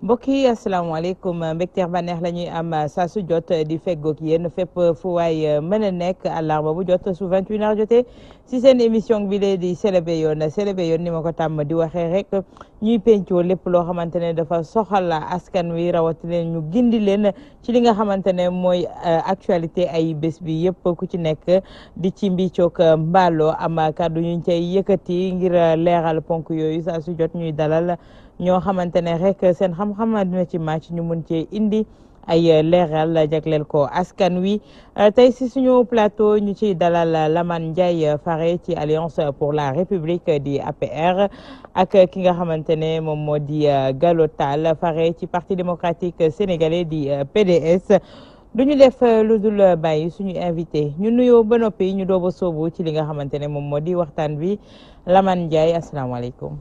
mbokk yi asalaamaaleykum mbégteex bànneex la ñuy am saa su jot di feggoog yéen fépp fu waay mën a nekk àllarba bu jot su 21h jotee si seen émission bi lee di Selebe Yoon ni ma ko tàmm di waxee rek ñuy pencoo lépp loo xamante ne dafa soxal askan wi rawatina ñu gindi leen ci li nga xamante ne mooy actualité ay bés bi yëpp ku ci nekk di ci mbiicoog mbaaloo am kàddu ñu cay yëkkati ngir leeral ponk yooyu saa su jot ñuy dalal ñoo xamante ne rek seen xam-xam dina ci màcc ñu mun cee indi ay leeral jagleel ko askan wi tey si suñu plateau ñu ciy dalal Lamane Ndiaye fare ci Alliance pour la République di APR ak ki nga xamante ne moom moo di Gallo Tall fare ci Parti démocratique sénégalais di PDS duñu def lu dul bàyyi suñu invité ñu nuyoo ba noppi ñu dooba soobu ci li nga xamante ne moom moo di waxtaan bi Lamane Ndiaye asalaamaaleykum.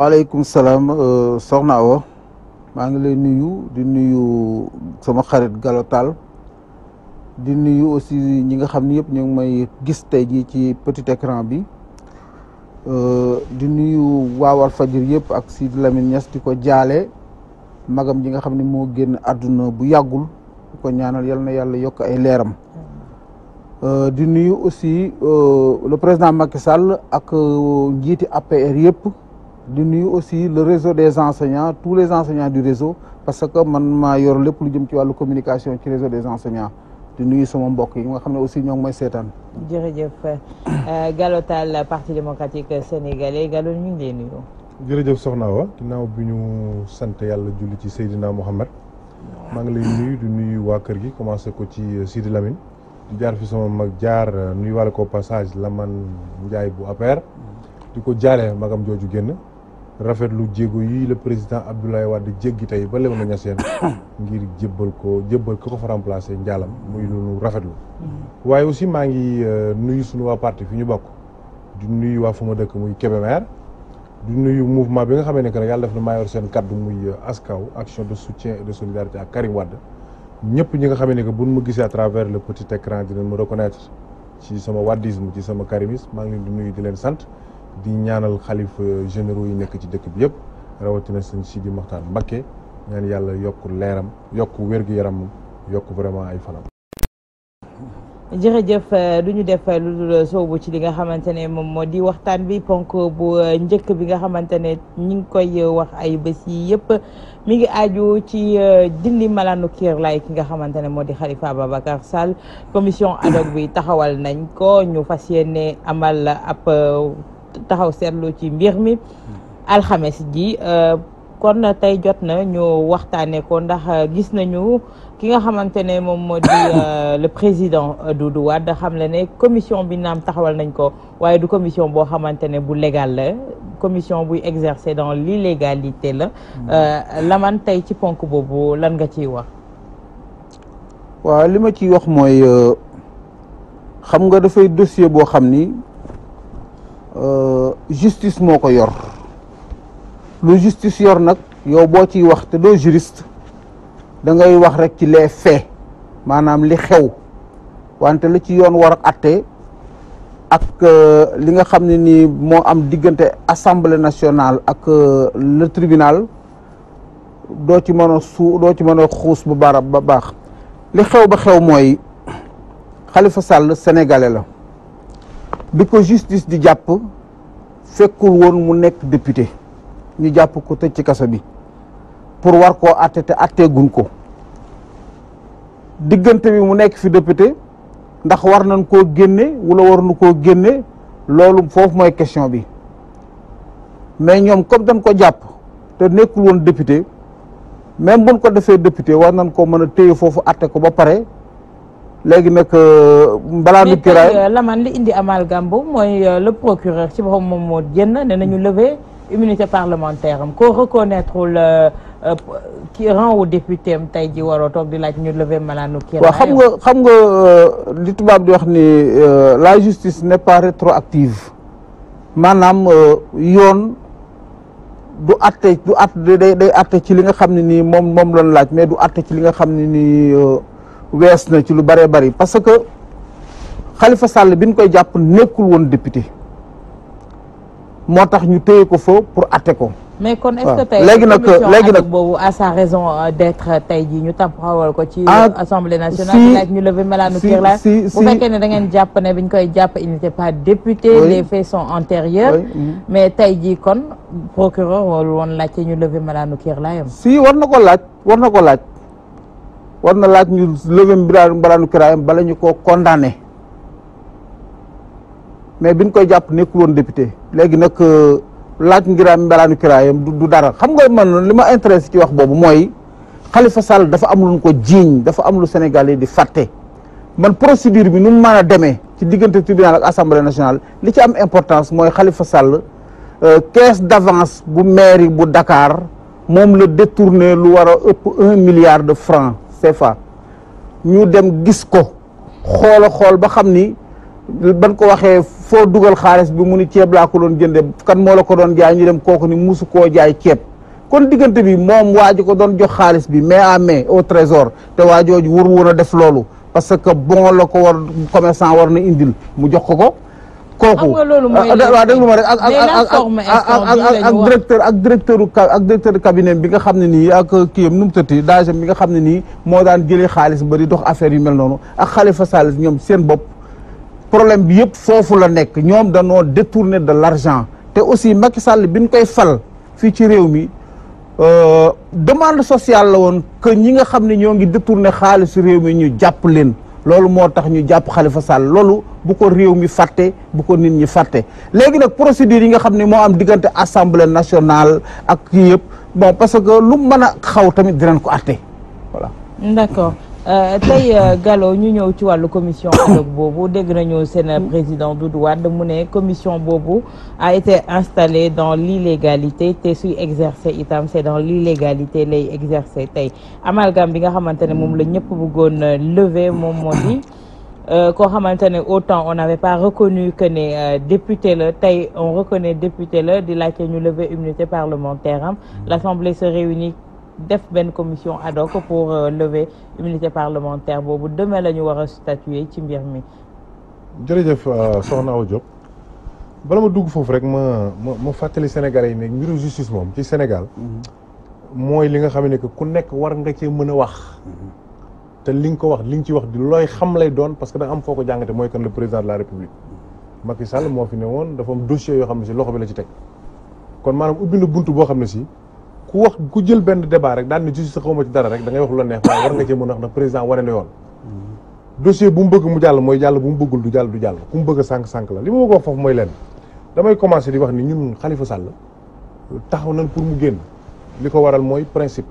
waaleykum salaam soxna Awa maa ngi lay nuyu di nuyu sama xarit Gallo Tall di nuyu aussi ñi nga xam ne yëpp ñu ngi may gis tey jii ci petit écran bi di nuyu waa Walfadjri yëpp ak Sidi Lamine Niass di ko jaale magam ji nga xam ne moo génn àdduna bu yàggul di ko ñaanal yal na yàlla yokk ay leeram di nuyu aussi le président Macky Sall ak njiiti APR yëpp. di nuyu aussi le réseau des enseignants tous les enseignants du réseau parce que man maa yor lépp lu jëm ci wàllu communication ci réseau des enseignants di nuyu sama mbokk yi nga xam ne aussi ñoo ngi may seetaan. jërëjëf Gallo Tall Parti démocratique sénégalais Gallo ñu ngi lay nuyu. jërëjëf soxna Awa ginnaaw bi ñu sant yàlla julli ci Seydina Mohamed maa ngi lay nuyu di nuyu waa kër gi commencé ko ci Sidi Lamine di jaar fi sama mag jaar nuyu wàlle ko passage Lamane Ndiaye bu APR di ko jaale magam jooju génn. rafetlu jéego yi le président Abdoulaye Wade jéggi tey ba Léona Niassène ngir jébbal ko fa remplacer njaalam muy lu rafetlu waaye aussi maa ngi nuyu suñu waa parti fi ñu bokk di nuyu waa fu ma dëkk muy Kébémer di nuyu mouvement bi nga xamee ne que yàlla def na maa yor seen kaddu muy ASCAW action de soutien et de solidarité ak Karim Wade ñëpp ñi nga xamee ne que buñ ma gisee à travers le petit écran dinañ ma reconnaître ci sama wadisme ci sama karimisme maa ngi leen di nuyu di leen sant di ñaanal xalifa généraux yi nekk ci dëkk bi yëpp rawatina sëñ Sidi Mokhtar Mbacké ñaan yàlla yokk leeram yokk wér-gu-yaram yokk vraiment ay fanam. jërëjëf duñu def lu dul soobu ci li nga xamante ne moom moo di waxtaan bi ponk bu njëkk bi nga xamante ne ñi ngi koy wax ay bés yi yëpp mi ngi aju ci dindi malaanu kiirlaay ki nga xamante ne moo di Khalifa Ababacar Sall commission ad hoc bi taxawal nañ ko ñu fas yéene amal ab taxaw seetlu ci mbir mi alxames ji kon tey jot na ñu waxtaanee ko ndax gis nañu ki nga xamante ne moom moo di le président Doudou Wade xam le ne commission bi naam taxawal nañ ko waaye du commission boo xamante ne bu légal la commission buy exercer dans l'illégalité la Lamane tey ci ponk boobu lan nga ciy wax. waaw li ma ciy wax mooy xam nga dafay dossier boo xam ni justice moo ko yor lu justice yor nag yow boo ciy wax te doo juriste da ngay wax rek ci les faits maanaam li xew wante la ci yoon war a atte ak li nga xam ne ni moo am diggante assemblée nationale ak le tribunal doo ci mën a xuus bu baax li xew ba xew mooy Khalifa Sall sénégalais la bi ko justice di jàpp fekkul woon mu nekk député ñu jàpp ko tëj ci kaso bi pour war koo atte te atteeguñ ko diggante bi mu nekk fi député ndax war nañ koo génne wala war nu koo génne loolu foofu mooy question bi mais ñoom comme dañ ko jàpp te nekkul woon député même buñ ko defee député war nañ ko mën a téye foofu atte ko ba pare léegi nag balaa nu kiraay Lamane li indi amalgame boobu mooy le procureur ci boppam moom moo génn ne nañu lever immunité parlementaire am ko reconnaître ki rang wu député am tey ji waroo toog di laaj ñu lever malaanu kiraay. waaw xam nga li tubaab di wax ni la justice n'est pas rétroactive maanaam yoon du atte day atte ci li nga xam ne nii moom lañ laaj mais du atte ci li nga xam ne nii wees na ci lu bëree bëri parce que Khalifa Sall bi ñu koy jàpp nekkul woon député moo tax ñu téye ko fa pour atte ko mais kon est-ce que tey léegi nag boobu à sa raison d'être tey jii ñu taxawal ko ci assemblée nationale di laaj ñu lever malaanu kiirlaay bu fekkee ne da ngeen jàpp ne biñ koy jàpp il n'était pas député les faits sont antérieurs mais tey jii kon procureur warul woon laajte ñu lever malaanu kiirlaayam si war na laaj ñu lever malaanu kiirlaayam bala ñu koo condamné mais biñ koy jàpp nekkul woon député léegi nag laaj ngiraam mbalaanu kiraayam du dara xam nga man li ma intéressé ci wax boobu mooy Khalifa Sall dafa am lu ko jiiñ dafa am lu Sénégal yi di fàtte man procédure bi nu mu mën a demee ci diggante tribunal ak assemblée nationale li ci am importance mooy Khalifa Sall caisse d'avance bu mairie bu Dakar moom la détourné lu war a ëpp 1 milliard de francs CFA ñu dem gis ko xool ba xam ni ban ko waxee foo dugal xaalis bi mu ni ceeb laa ko doon jënde kan moo la ko doon jaay ñu dem kooku ni musu koo jaay ceeb kon diggante bi moom waa ji ko doon jox xaalis bi main à main au trésor te waa jooju wur woon a def loolu parce que bon la ko war commerçant war na indil mu jox ko kooku waaw déglu ma rek ak directeur de cabinet bi nga xam ne nii ak kiyam nu mu tëtti dagem bi nga xam ne nii moo daan jëlee xaalis ba di dox affaire yu mel noonu ak Khalifa Sall ñoom seen bopp problème bi yëpp foofu la nekk ñoom dañoo détourner de l'argent te aussi Macky Sall bi ñu koy fal fii ci réew mi demande sociale la woon que ñi nga xam ne ñoo ngi détourner xaalisu réew mi ñu jàpp leen loolu moo tax ñu jàpp Khalifa Sall loolu bu ko réew mi fàtte bu ko nit ñi fàtte léegi nag procédure yi nga xam ne moo am diggante assemblée nationale ak kii yëpp bon parce que lu mën a xaw tamit dinañ ko àtte voilà. D'accord. tey Gallo ñu ñëw ci wàllu commission ad hoc boobu dégg nañu seen président Doudou Wade mu ne commission boobu a été installée dans l'illégalité te suy exercer itam c'est dans l'illégalité lay exercer tey amalgame bi nga xamante ne moom la ñëpp bëggoon lever moom moo di koo xamante ne autant on n'avait pas reconnu que ne député la tey on reconnaît député la di laajte ñu lever immunité parlementaire am l'Assemblée se réunit def benn commission ad hoc pour lever immunité parlementaire boobu demain la ñu war a statuer ci mbir mi. jërëjëf soxna Awa Diop bala ma dugg foofu rek ma fàttali Sénégalais yi ne mbiru justice moom ci Sénégal mooy li nga xam ne que ku nekk war nga cee mën a wax te li nga ko wax li nga ci wax di looy xam lay doon parce que da am foo ko jàngate mooy kan le président de la République Macky Sall moo fi ne woon dafa am dossier yoo xam ne si loxo bi la ci teg kon maanaam ubbi na buntu boo xam ne si ku jël benn débat rek daal ni justice xawma ci dara rek da ngay wax lu la neex waaye war nga cee mën a wax ndax président wane na yoon dossier bu mu bëgg mu jàll mooy jàll bu mu bëggul du jàll ku mu bëgg a sànq la li ma bëgg wax foofu mooy leen damay commencer di wax ni ñun Khalifa Sall taxaw nañ pour mu génn li ko waral mooy principe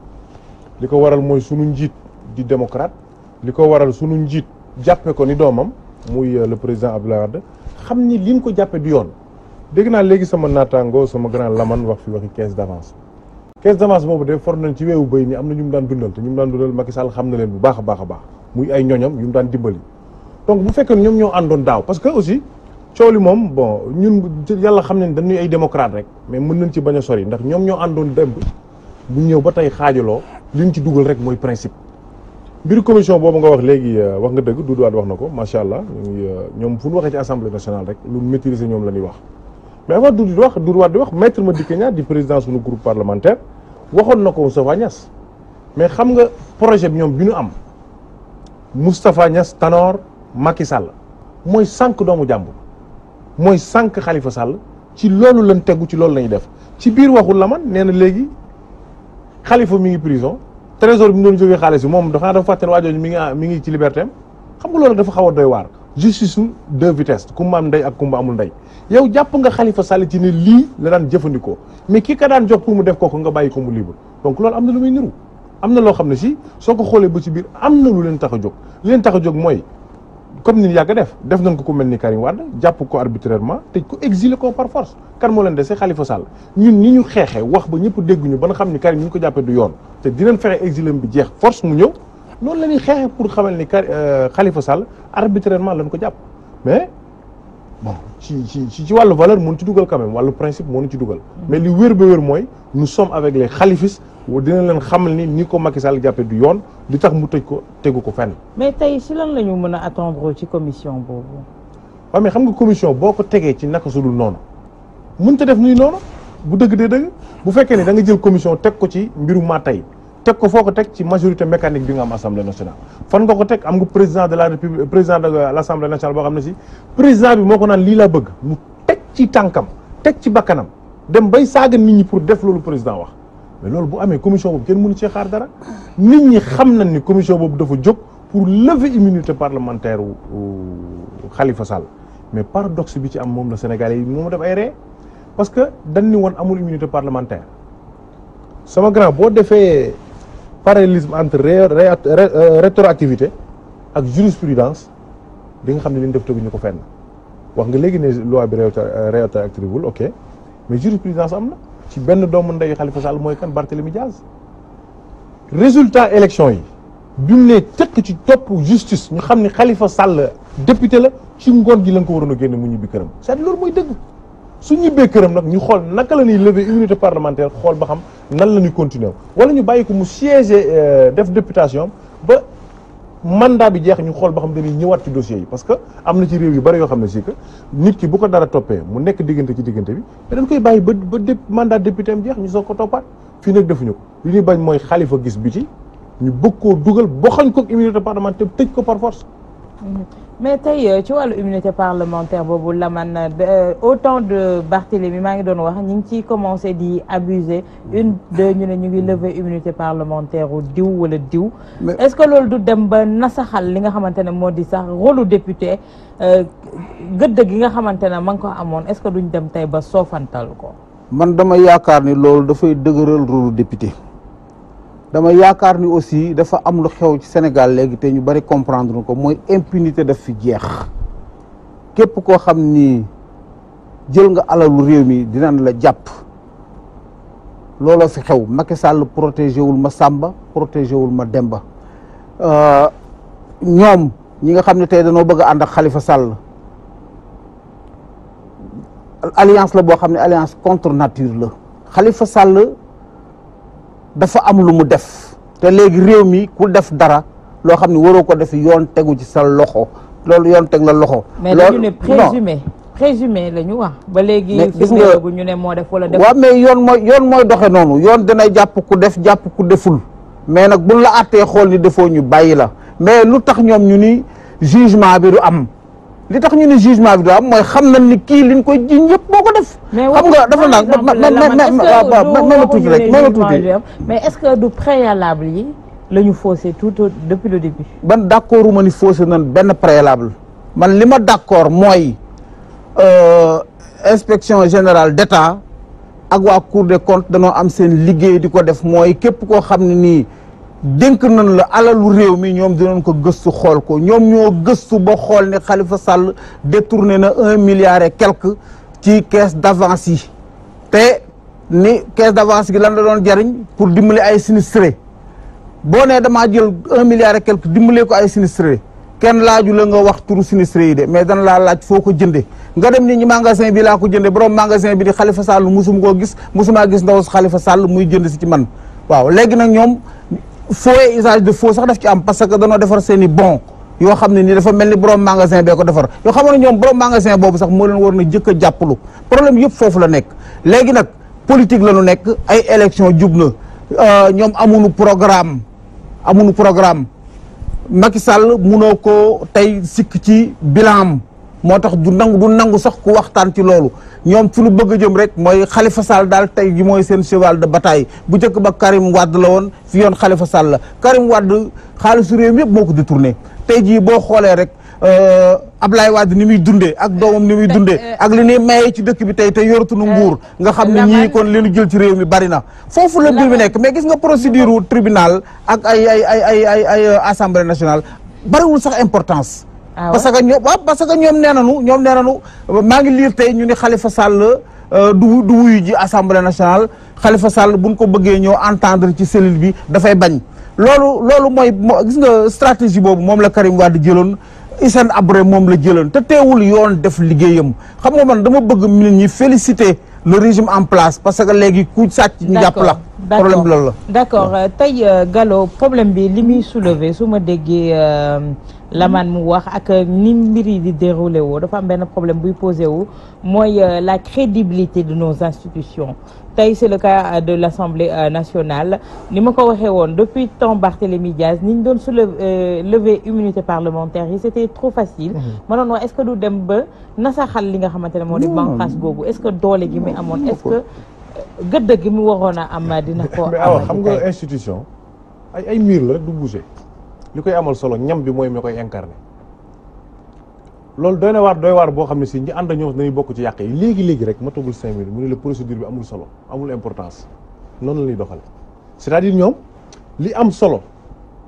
li ko waral mooy sunu njiit di démocrate li ko waral sunu njiit jàppe ko ni doomam muy le président Abdoulaye Wade xam ni li ñu ko jàppe du yoon dégg naa léegi sama naataango sama grand laman wax fi waxi caisse d'avance boobu de for nañ ci weewu béy ni am na ñu mu daan dundal te ñu mu daan dundal Macky Sall xam na leen bu baax a baax muy ay ñoñam yu mu daan dimbali donc bu fekkee ñoom ñoo àndoon daaw parce que aussi coow li moom bon ñun yàlla xam ne dañuy ay démocrate rek mais mën nañ ci bañ a sori ndax ñoom ñoo àndoon démb bu ñëw ba tey xaajaloo li ñu ci dugal rek mooy principe mbiru commission boobu nga wax léegi wax nga dëgg Doudou Wade wax na ko macha allah ñoom fu ñu waxee ci assemblée nationale rek lu maîtriser ñoom la ñuy wax mais avant Doudou Wade di wax maître Madické Niang di président suñu groupe parlementaire waxoon na ko Moustapha Niass mais xam nga projet bi ñoom bi ñu am Moustapha Niass Tanor Macky Sall mooy sànq doomu jàmbur mooy sànq Khalifa Sall ci loolu lañ tegu ci loolu lañuy def ci biir waxul la man nee na léegi Khalifa mi ngi prison trésor bi mu doon jógee xaalis bi moom dafa fàtte ne waa jooju mi ngi ci liberté am xam nga loolu dafa xaw a doy waar justice su deux vitesses kumba am ndey ak kumba amul ndey yow jàpp nga Khalifa Sall ci ne lii la daan jëfandikoo mais ki ka daan jox pour mu def kooku nga bàyyi ko mu libre donc loolu am na lu muy niru am na loo xam ne si soo ko xoolee ba ci biir am na lu leen tax a jóg li leen tax a jóg mooy comme ni ñu yàgg def nañ ko ku mel ni Karim Wade jàpp ko arbitrairement tëj ko exilé ko par force kan moo leen dese Khalifa Sall ñun ñi ñu xeexee wax ba ñëpp dégguñu ba nga xam ni Karim ñu ko jàppee du yoon te dinañ fexe exilé bi jeex force mu ñëw noonu la ñuy xeexee pour xamal ni Khalifa Sall arbitrairement lañ ko jàpp mais bon ci wàllu valeur mënu ci dugal quand même wàllu principe mënu ci dugal mais li wér ba wér mooy nous sommes avec les khalifistes dina leen xamal ni ko Macky Sall jàppee du yoon di tax mu tëj ko tegu ko fenn. mais tey si lan la ñu mën a attendre ci commission boobu. waaw mais xam nga commission boo ko tegee ci naka su dul noonu mënut a def nuy noonu bu dëgg dee dëgg bu fekkee ne da nga jël commission teg ko ci mbiru Matay teg ko foo ko teg ci majorité mécanique bi nga am assemblée nationale fan nga ko teg am nga président de la république président de l'assemblée nationale boo xam ne si président bi moo ko naan lii laa bëgg mu teg ci tànkam teg ci bakkanam dem bay saaga nit ñi pour def loolu président wax mais loolu bu amee commission boobu kenn mënu cee xaar dara nit ñi xam nañ ni commission boobu dafa jóg pour lever immunité parlementaire wu Khalifa Sall mais paradoxe bi ci am moom la Sénégalais yi moom def ay ree parce que dañ ni woon amul immunité parlementaire sama grand boo defee parallélisme entre rétroactivité ak jurisprudence di nga xam ne li ñu def teguñu ko fenn wax nga léegi ne loi bi rétroactive wul ok mais jurisprudence am na ci benn doomu ndeyu Khalifa Sall mooy kan Barthélémy Diaz résultat élection yi bi mu ne tëkk ci topp justice ñu xam ne Khalifa Sall député la ci ngoon gi lañ ko waroon a génne mu ñibbi këram c'est-à-dire loolu mooy dëgg su ñibbee këram nag ñu xool naka la ñuy lever immunité parlementaire xool ba xam nan la ñuy continuer wala ñu bàyyi ko mu siéger def députation ba mandat bi jeex ñu xool ba xam dañuy ñëwaat ci dossiers yi parce que am na ci réew yu bari yoo xam ne si que nit ki bu ko dara toppee mu nekk diggante ci diggante bi mais dañ koy bàyyi ba mandat député am jeex ñu soog ko toppaat fii nag defuñu ko li ñuy bañ mooy Khalifa gis biti ñu bëgg koo dugal boxañ ko immunité parlementaire tëj ko par force. mais tey ci wàllu immunité parlementaire boobu la man autant de Barthélémy maa ngi doon wax ñu ngi ciy commencé di abuser ñu ne ñu ngi lever immunité parlementaire u diw wala diw est-ce que loolu du dem ba nasaxal li nga xamante ne moo di sax rôle député gëdd gi nga xamante ne ma ngi ko amoon est-ce que duñ dem tey ba soofantal ko man dama yaakaar ni loolu dafay dëgëral rôle député dama yaakaar ni aussi dafa am lu xew ci Sénégal léegi te ñu bari comprendre ko mooy impunité daf fi jeex képp koo xam ni jël nga alalu réew mi dinañ la jàpp looloo fi xew Macky Sall protégé wul ma Samba protégé wul ma Demba ñoom ñi nga xam ne tey dañoo bëgg a ànd ak Khalifa Sall alliance la boo xam ne alliance contre nature la Khalifa Sall dafa am lu mu def te léegi réew mi ku def dara loo xam ne waroo ko def yoon tegu ci sa loxo loolu yoon teg la loxo. mais dañu ne présumé la ñu wax. ba léegi gis nga ñu ne moo def wala def. waaw mais yoon mooy doxe noonu yoon dina jàpp ku def jàpp ku deful mais nag buñ la àttee xool ni defoo ñu bàyyi la mais lu tax ñoom ñu ni jugement bi du am. li tax ñu ne jugement bi du am mooy xam nañ ni kii liñ koy jiñ yëpp moo ko def. xam nga dafa naan ma tuuti rek ma tuuti. mais est-ce que du préalable yi la ñu faussé tout depuis le début. ban d'accord ma ni faussé nañ benn préalable man li ma d'accord mooy inspection générale d'État ak waa Cour des comptes danoo am seen liggéey di ko def mooy képp koo xam ne nii. dénk nañ la alalu réew mi ñoom dinañ ko gëstu xool ko ñoom ñoo gëstu ba xool ne Khalifa Sall détourné na 1 milliard et quelque ci caisse d'avance yi te ni caisse d'avance gi lan la doon jariñ pour dimbali ay sinistré boo nee damaa jël 1 milliard et quelque dimbalee ko ay sinistré kenn laaju la nga wax turu sinistré yi de mais dana laa laaj foo ko jënde nga dem ni ñi magasin bi laa ko jënde borom magasin bi di Khalifa Sall musum koo gis musumaa gis ndaw Khalifa Sall muy jënd si ci man waaw léegi nag ñoom faux et usage de faux sax daf ci am parce que danoo defar seen i bon yoo xam ne nii dafa mel ni borom magasin bee ko defar yoo xam ne ñoom borom magasin boobu sax moo leen war na jëkk a jàppalu problème yëpp foofu la nekk léegi nag politique la ñu nekk ay élection jub na ñoom amuñu programme Macky Sall munoo ko tey sikk ci bilan moo tax du nangu sax ku waxtaan ci loolu ñoom fi lu bëgg a jëm rek mooy Khalifa Sall daal tey ji mooy seen cheval de bataille bu njëkk ba Karim Wade la woon fi yoon Khalifa Sall la Karim Wade xaalisu réew mi yëpp moo ko détourné tey jii boo xoolee rek Ablaye Wade ni muy dundee ak doomam ni muy dundee ak li ñuy mayee ci dëkk bi tey te yoratuñu nguur nga xam ne ñii kon li ñu jël ci réew mi bari na foofu la mbir mi nekk mais gis nga procédure tribunal ak ay assemblée nationale bariwul sax importance parce que ñoom nee nañu maa ngi liir tey ñu ni Khalifa Sall du wuyu ji assemblée nationale Khalifa Sall buñ ko bëggee ñëw entendre ci cellule bi dafay bañ loolu mooy gis nga stratégie boobu moom la Karim Wade jëloon Hissène Habré moom la jëloon te teewul yoon def liggéeyam xam nga man dama bëgg nit ñi féliciter le régime en place parce que léegi ku sàcc ñu jàpp la problème bi loolu la d'accord tey Gallo problème bi li muy soulever su ma déggee Laman mu wax ak ni mbir yi di déroulé woo dafa am benn problème buy posé wu mooy la crédibilité de nos institutions tey c'est le cas de l'Assemblée nationale ni ma ko waxee woon depuis temps Barthélémy Diaz ni ñu doon lever immunité parlementaire yi c'était trop facile ma doon wax est-ce que du dem ba nasaxal li nga xamante ne moo di banqaas googu est-ce que doole gi muy amoon est-ce que gëdd gi mu waroon a am dina ko am xam nga institution ay miir la rek du bouger li koy amal solo ñam bi mooy mi koy incarné loolu doy waar boo xam ne si ñi ànd ñoom dañuy bokk ci yàq yi léegi rek ma togul 5 minutes mu ne la procédure bi amul solo amul importance noonu la ñuy doxale c'est-à-dire ñoom li am solo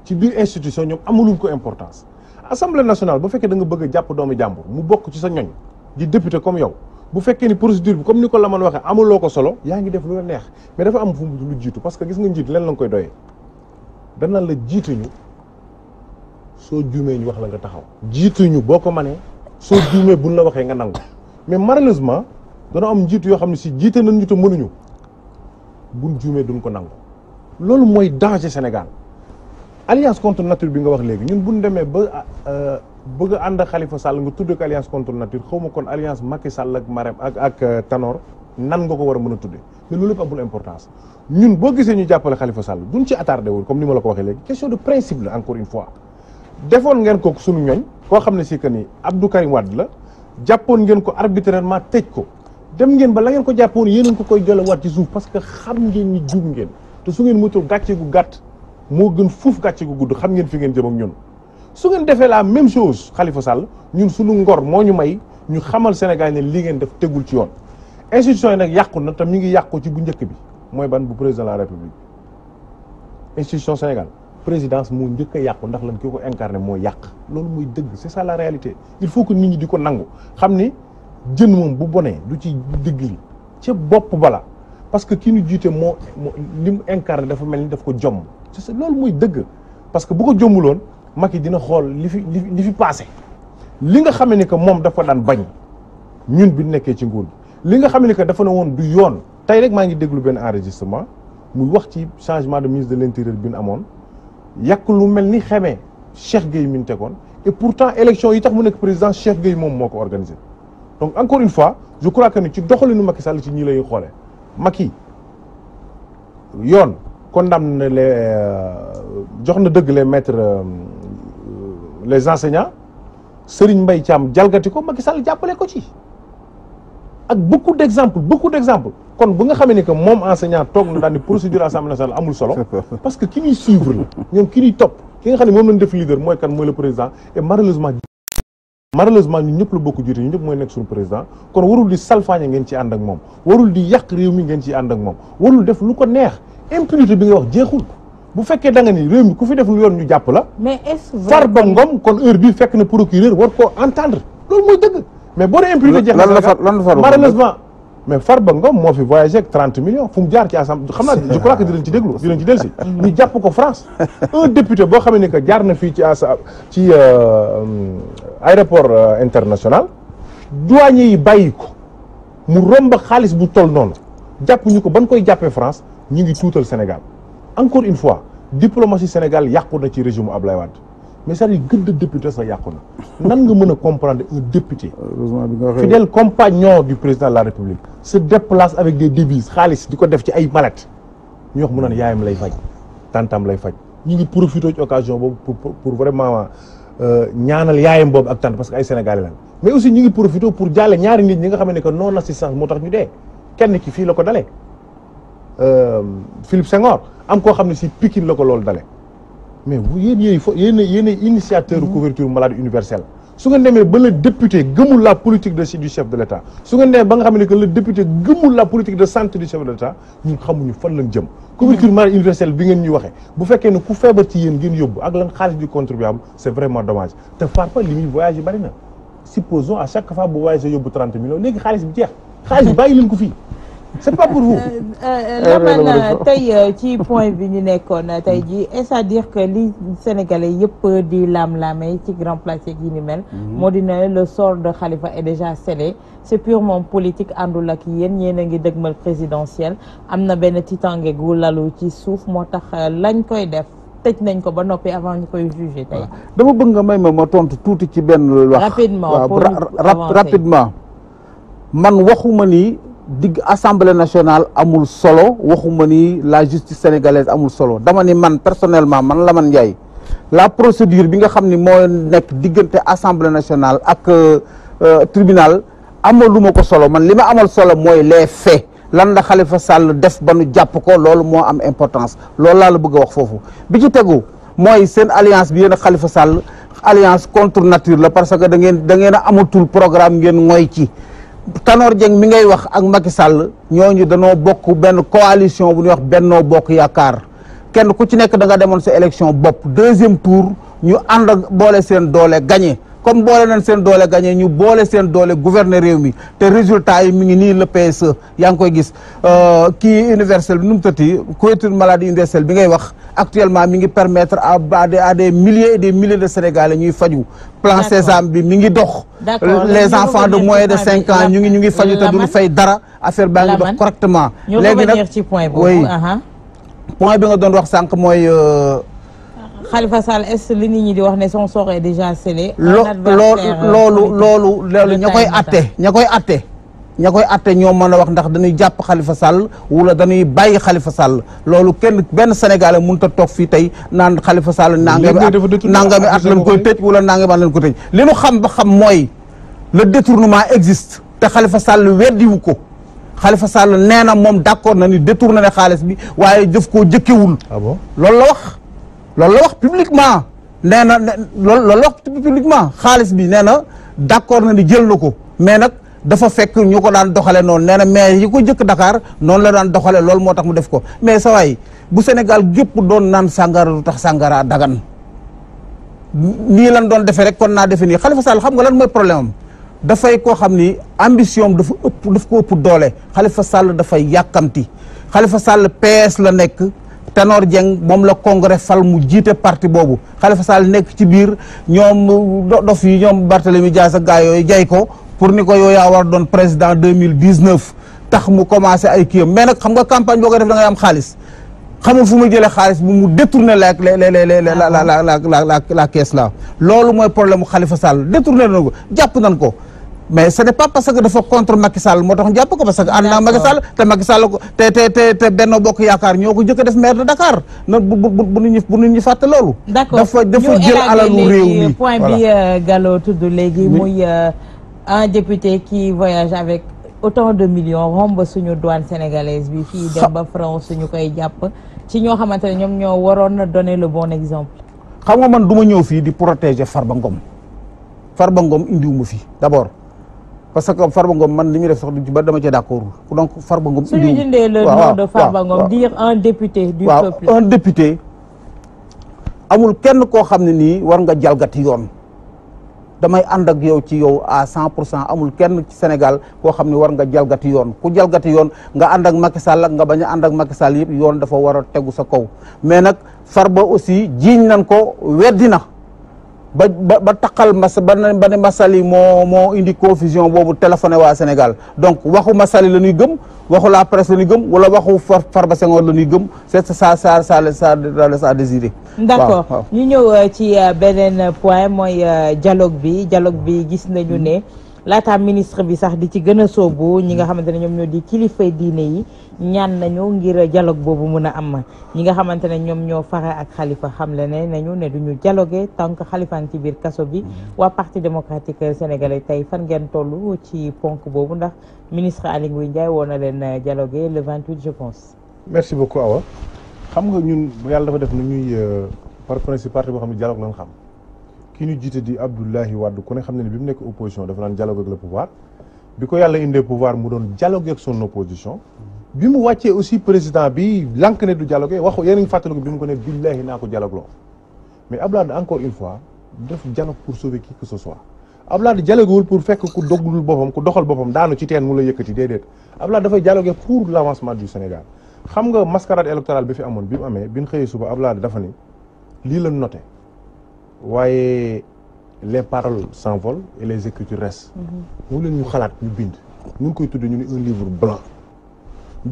ci biir institution ñoom amuluñ ko importance assemblée nationale bu fekkee da nga bëgg a jàpp doomu jàmbur mu bokk ci sa ñoñ di député comme yow bu fekkee ni procédure bi comme ni ko la man waxee amuloo ko solo yaa ngi def lu la neex mais dafa am fu mu lu jiitu parce que gis nga njiit leen la nga koy doyee dana la jiituñu soo juumee ñu wax la nga taxaw jiituñu boo ko manee soo juumee buñ la waxee nga nangu mais malheureusement dana am njiitu yoo xam ne si jiite nañ ñu te mënuñu buñ juumee duñ ko nangu loolu mooy danger Sénégal alliance contre nature bi nga wax léegi ñun buñ demee ba bëgg a ànd ak Khalifa Sall nga tudd ko alliance contre nature xaw ma kon alliance Macky Sall ak Marème ak Tanor nan nga ko war a mën a tudde mais loolu lépp amul importance ñun boo gisee ñu jàppale Khalifa Sall duñ ci attardé wul comme ni ma la ko waxee léegi question de principe la encore une fois defoon ngeen ko suñu ñooñ koo xam ne si que ni Abdou Karim Wade la jàppoon ngeen ko arbitrairement tëj ko dem ngeen ba la ngeen ko jàppoon yéen ko koy jëlewaat ci suuf parce que xam ngeen ni juum ngeen te su ngeen moytu gàcce gu gàtt moo gën fuuf gàcce gu gudd xam ngeen fi ngeen jëm ak ñun su ngeen defee la même chose Khalifa Sall ñun suñu ngor moo ñu may ñu xamal Sénégal ne li ngeen def tegul ci yoon institution yi nag yàqu na te mi ngi yàqu ci bu njëkk bi mooy ban bu président de la République institution Sénégal présidence moo njëkk a yàqu ndax lan ki ko incarné moo yàq loolu mooy dëgg c'est ça la réalité il faut que nit ñi di ko nangu xam ni jën moom bu bonee du ci digg li ca bopp bala parce que ki ñu jiite moo li mu incarné dafa mel ni daf ko jomm c'est loolu mooy dëgg parce que bu ko jommuloon Macky dina xool li fi passé li nga xam ne que moom dafa daan bañ ñun bi nekkee ci nguur gi li nga xam ne que dafa ne woon du yoon tey rek maa ngi déglu benn enregistrement muy wax ci changement de ministre de l'intérieur bi ñu amoon yàq lu mel ni xamee Cheikh Gueye mi ñu tegoon et pourtant élection yi tax mu nekk président Cheikh Gueye moom moo ko organisé donc encore une fois je crois que ni ci doxalinu Macky Sall ci ñii lay xoolee Macky yoon condamné jox na dëgg les maîtres les enseignants Serigne Mbaye Thiam jalgati ko Macky Sall jàppale ko ci ak beaucoup d'exemples kon bu nga xamee ni que moom enseignant toog na daal ni procédure assemblée nationale amul solo parce que ki ñuy suivre la ñoom ki ñuy topp ki nga xam ne moom lañ def leader mooy kan mooy le président et malheureusement ñun ñëpp la bokk jiite ñun ñëpp mooy nekk suñu président kon warul di salfaañe ngeen ci ànd ak moom warul di yàq réew mi ngeen ci ànd ak moom warul def lu ko neex impunité bi nga wax jeexul bu fekkee da nga ni réew mi ku fi def lu yoon ñu jàpp la mais est-ce Farba Ngom kon heure bi fekk na procureur war koo entendre loolu mooy dëgg mais boo dee impunité jeex na malheureusement mais Farba Ngom moo fi voyagé ak 30 millions fu mu jaar ci assemblée xam naa je crois que dinañ ci déglu dinañ ci dellusi ñu jàpp ko France un député boo xam ne que jaar na fii ci aéroport international douanier yi bàyyi ko mu romb xaalis bu toll noonu jàpp ñu ko ban koy jàppee France ñu ngi tuutal Sénégal encore une fois diplomatie Sénégal yàqu na ci régime Ablaye Wade mais c'est-à-dire gëdd député sax yàqu na nan nga mën a comprendre un député fidèle compagnon du président de la République se déplace avec des devises xaalis di ko def ci ay mallette ñu wax mu naan yaayam lay faj tantam lay faj ñu ngi profité ci occasion boobu pour vraiment ñaanal yaayam boobu ak tant parce que ay Sénégalais lañ mais aussi ñu ngi profité pour jàlle ñaari nit ñi nga xam ne que non assistance moo tax ñu dee kenn ki fii la ko dalee Philippe Senghor am koo xam ne si Pikine la ko loolu dalee mais bu yéen initiateur couverture maladie universelle su ngeen demee ba le député gëmul la politique du chef de l'État su ngeen demee ba nga xam ne que le député gëmul la politique de santé du chef de l'État ñun xamuñu fan lañ jëm couverture maladie universelle bi ngeen ñuy waxee bu fekkee ne ku feebar ci yéen ngeen yóbbu ak lan xaalis du contribuable c'est vraiment dommage te Farba li muy voyage yi bari na supposons à chaque fois bu voyage yóbbu 30 millions léegi xaalis bi jeex xaalis bi bàyyi leen ko fii c'est pas pour vous. Laman tey ci point bi ñu nekkoon tey jii c'est-à-dire que li Sénégalais yëpp di lam-lamee ci grand place yi ni mel. moo di ne le sort de Khalifa est déjà scellé c'est purement politique àndul ak yéen ñeen a ngi dëgmal présidentielle am na benn titange gu lalu ci suuf moo tax lañ koy def tëj nañ ko ba noppi avant ñu koy juger tey. dama bëgg nga may ma tontu tuuti ci benn wax. rapidement pour rapidement man waxuma ni digg assemblée nationale amul solo waxuma ni la justice sénégalaise amul solo dama ni man personnellement man Lamane Ndiaye la procédure bi nga xam ni moo nekk diggante assemblée nationale ak tribunal amaluma ko solo man li ma amal solo mooy les faits. lan la Khalifa Sall def ba nu jàpp ko loolu moo am importance loolu laa la bëgg a wax foofu bi ci tegu mooy seen alliance bi yéen a Khalifa Sall alliance contre nature la parce que da ngeen a amatul programme ngeen ngoy ci Tanor Dieng mi ngay wax ak Macky Sall ñooñu danoo bokk benn coalition bu ñuy wax Bennoo Bokk Yaakaar kenn ku ci nekk da nga demoon sa élection bopp deuxième tour ñu ànd ak boole seen doole gagné comme boole nañ seen doole gagné ñu boole seen doole gouverner réew mi te résultat yi mi ngi nii le PSE yaa ngi koy gis kii universel bi nu mu tëtti couverture maladie universelle bi ngay wax actuellement mi ngi permettre à des milliers et des milliers de Sénégalais ñuy faju plan Sésame bi mi ngi dox les enfants de moins de 5 ans ñu ngi faju te duñu fay dara affaire baa ngi dox correctement léegi nag ci point boobu point bi nga doon wax sànq mooy Khalifa Sall est-ce li nit ñi di wax ne son sort est déjà scellé. loolu ña koy atte ñoo mën a wax ndax dañuy jàpp Khalifa Sall wala dañuy bàyyi Khalifa Sall loolu benn Sénégalais mënut a toog fii tey naan Khalifa Sall nangami at lañ koy tëj wala nangami at lañ koy tëj li nu xam ba xam mooy le détournement existe te Khalifa Sall weddiwu ko Khalifa Sall nee na moom d'accord na ni détourné na xaalis bi waaye daf koo jëkkewul loolu la wax publiquement nee na loolu la wax publiquement xaalis bi nee na d'accord na ni jël na ko mais nag dafa fekk ñu ko daan doxale noonu nee na maire yi ko jëkk Dakar noonu la daan doxale loolu moo tax mu def ko mais sa waay bu Sénégal gépp doon naan sàngara du tax sàngara dagan nii lan doon defee rek kon naa defe nii Khalifa Sall xam nga lan mooy problème am dafay koo xam ni ambition am daf ko ëpp doole Khalifa Sall dafay yàkkamti Khalifa Sall PS la nekk Tanor Dieng moom la congrès fal mu jiite parti boobu Khalifa Sall nekk ci biir ñoom dof yi ñoom Barthélémy Dias ak gaa yooyu jay ko pour ni ko yow yaa war doon président 2019 tax mu commencé ay kiyam mais nag xam nga campagne boo ko def da ngay am xaalis xamul fu mu jëlee xaalis bu mu détourné la caisse là loolu mooy problème mu Khalifa Sall détourné na ko jàpp nañ ko mais ce n'est pas parce que dafa contre Macky Sall moo tax ñu jàpp ko parce que ànd naa Macky Sall te Macky Sall ko te Benno Bokk Yaakaar ñoo ko jëkk a def maire de Dakar na bu nit ñi fàtte loolu dafa jël alalu réew mi point bi Gallo tudd léegi muy un député qui voyage avec autant de millions romb suñu douane sénégalaise bi fii dem ba France suñu koy jàpp ci ñoo xamante ne ñoom ñoo waroon na donner le bon exemple xam nga man du ma ñëw fii di protéger Farba Ngom indiwuma fii d'abord parce que Farba Ngom man li muy def sax du ci ba dama ci d'accord donc Farba Ngom suñu jëndee le nom de Farba Ngom dire un député du peuple un député amul kenn koo xam ne nii war nga jalgati yoon damay ànd ak yow ci yow à 100% amul kenn ci Sénégal koo xam ne war nga jalgati yoon ku jalgati yoon nga ànd ak Macky Sall ak nga bañ a ànd ak Macky Sall yëpp yoon dafa war a tegu sa kaw mais nag Farba aussi jiiñ nañ ko weddi na ba taqal ba ne Massaly moo indi confusion boobu téléphoné waa Sénégal donc waxu Massaly la ñuy gëm waxu la presse la ñuy gëm wala waxu Farba Senghor la ñuy gëm c'est ça laisse à désirer. D'accord ñu ñëw ci beneen point mooy dialogue bi gis nañu ne laata ministre bi sax di ci gën a soobu ñi nga xamante ne ñoom ñoo di kilifa diine yi ñaan nañu ngir dialogue boobu mun a am ñi nga xamante ne ñoom ñoo fare ak Khalifa xamle ne nañu ne duñu dialoguer tant que Khalifa ngi ci biir kaso bi waa parti démocratique sénégalais tey fan ngeen toll ci ponk boobu ndax ministre Aly Ngouille Ndiaye woo na leen dialoguer le 28 je pense. merci beaucoup Awa xam nga ñun yàlla dafa def na ñuy par principe parti boo xam ne dialogue lañ xam ki ñu jiite di Abdoulaye Wade ku ne xam ne bi mu nekk opposition dafa naan dialogue ak le pouvoir bi ko yàlla indee pouvoir mu doon dialogue ak son opposition bi mu wàccee aussi président bi lank ne du dialogue wax yéen a ngi fàttaliku bi mu ko ne billahi naa ko dialogue loo mais Abdoulaye encore une fois def dialogue pour sauver qui que ce soit Abdoulaye dialoguewul pour fekk ku doglul boppam ku doxal boppam daanu ci teen mu la yëkkati déedéet Abdoulaye dafay dialoguer pour l'avancement du Sénégal xam nga mascarade électorale bi fi amoon bi mu amee bi ñu xëyee suba Abdoulaye dafa ni lii la noté waaye les paroles s'envolent et les écritures restent. mu leen ñu xalaat ñu bind. ñu ngi koy tudd ñu ni un livre blanc.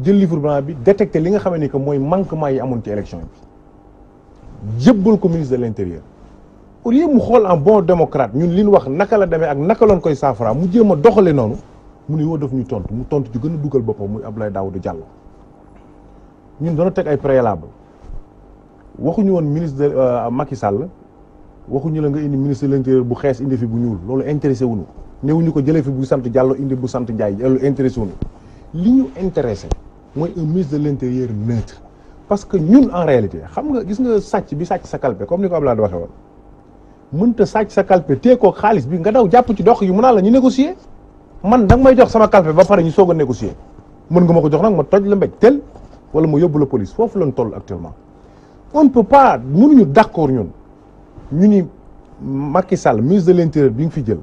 jël livre blanc bi détecté li nga xam ne que mooy manquement yi amoon ci élection bi. jébbal ko ministre de l'intérieur au lieu mu xool en bon démocrate ñun li ñu wax naka la demee ak naka lañ koy saafara mu jéem a doxale noonu mu ne yow daf ñu tontu mu tontu ci gën a dugal boppam muy Abdoulaye Daouda Diallo ñun dana teg ay préalable waxuñu woon ministre de Macky Sall waxuñu la nga indi ministre de l'intérieur bu xees indi fi bu ñuul loolu intéressé wuñu néewuñu ko jëlee fi bu sant Diallo indi bu sant Ndiaye loolu intéressé wuñu li ñu intéressé mooy un ministre de l'intérieur neutre parce que ñun en réalité xam nga gis nga sàcc bi sàcc sa kalpe comme ni ko Abdoulaye waxee woon mënta sàcc sa kalpe tee ko xaalis bi nga daw jàpp ci dox yi mu naan la ñu négocier man da nga may jox sama kalpe ba pare ñu soog a négocier mën nga ma ko jox nag ma toj la mbéj tel wala ma yóbbu la police foofu lañ toll actuellement on ne peut pas mënuñu d'accord ñun ñu ni Macky Sall ministre de l'intérieur bi nga fi jël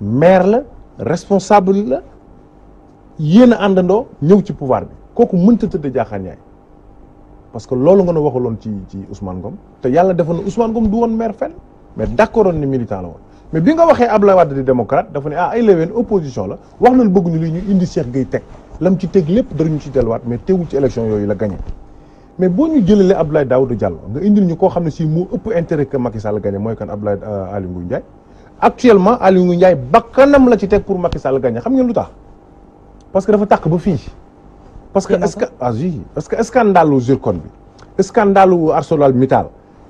maire la responsable la yéen a àndandoo ñëw ci pouvoir bi kooku mënta tëdd jaaxaan yaay parce que loolu nga nu waxaloon ci Ousmane Ngom te yàlla defoon na Ousmane Ngom du woon maire fenn mais d'accordoon ni militant la woon mais bi nga waxee Abdoulaye Wade di démocrate dafa ne ay léwén opposition la wax nañ bëgguñu li ñu indi Cheikh Gueye teg lam ci teg lépp dañu ci delluwaat mais teewul ci élection yooyu la gagné mais boo ñu jëlalee Abdoulaye Daouda Diallo nga indil ñu koo xam ne si moo ëpp intérêt que Macky Sall gagné mooy kan Abdoulaye Aly Ngouille Ndiaye actuellement Aly Ngouille Ndiaye bakkanam la ci teg pour Macky Sall gagné xam ngeen lu tax parce que dafa tàq ba fii parce que est-ce que scandalu zircon bi scandalu ArcelorMittal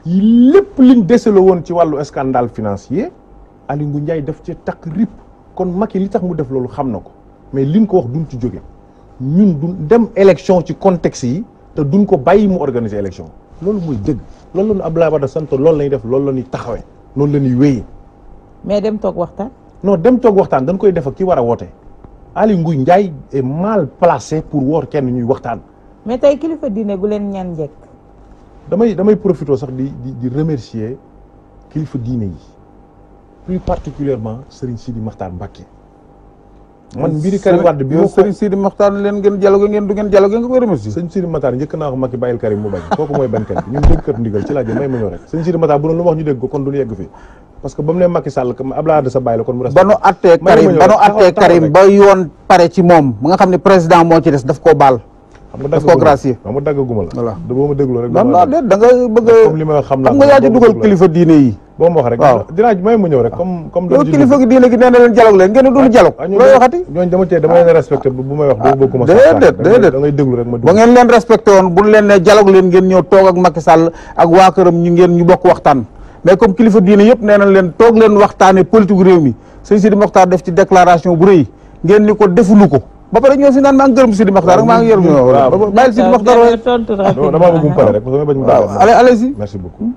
lépp liñ deselo woon ci wàllu scandale financier Aly Ngouille Ndiaye daf ci takk rip kon Macky li tax mu def loolu xam na ko mais liñ ko wax duñ ci jóge ñun duñ dem élection ci contexte yi te duñ ko bàyyi mu organiser élection loolu mooy dëgg loolu la ñu Abdoulaye Wade sant loolu la ñuy def loolu la ñuy taxawee loolu la ñuy wéyee. mais dem toog waxtaan. non dem toog waxtaan dañ koy def ak ki war a woote Aly Ngouille Ndiaye est mal placé pour woor kenn ñuy waxtaan. mais tey kilifa diine gu leen ñaan njëkk. damay profité sax di remercier kilifa diine yi plus particulièrement Serigne Sidi Makhtar Mbacké. man mbiri Karim Wade bi Serigne Sidi Makhtar leen ngeen dialogue ngeen du ngeen dialogue nga koy remercier. Serigne Sidi Makhtar njëkk naa ko Macky bàyyil Karim mu bañ kooku mooy bañkat bi ñun dégg kat ndigal ci laaj may ma ñëw rek Serigne Sidi Makhtar bu doon lu ma wax ñu dégg ko kon duñu yegg fii parce que ba mu ne Macky Sall Abdoulaye Wade sa bàyyi la kon mu ba nu attee Karim ba yoon pare ci moom ba nga xam ne président moo ci des daf koo baal daf koo gracier xam nga daggaguma la voilà da boo ma déglu rek non déet da nga bëgg comme li ma xam nga yaa ci dugal kilifa diine yi boo ma wax rek dinaa may ma ñëw rek comme yow kilifa gi diine gi nee na leen dialogue leen ngeen ne duñu dialogue looy waxati ñooñu dama leen respecté bu may wax doo bëgguma déedéet da ngay déglu rek ma ba ngeen leen respecté woon buñ leen ne dialogue leen ngeen ñëw toog ak Macky Sall ak waa këram ñu bokk waxtaan mais comme kilifa diine yëpp nee nañ leen toog leen waxtaane politique réew mi sëñ Sidi Mokhtar def ci déclaration bu rëy ngeen ni ko defulu ko ba pare ñoo fi naan maa ngi gërëm Sidi Mokhtar rek maa ngi yërëm bàyyil Sidi Mokhtar damaa bëgg mu pare rek parce que bañ mu daal allez-y merci beaucoup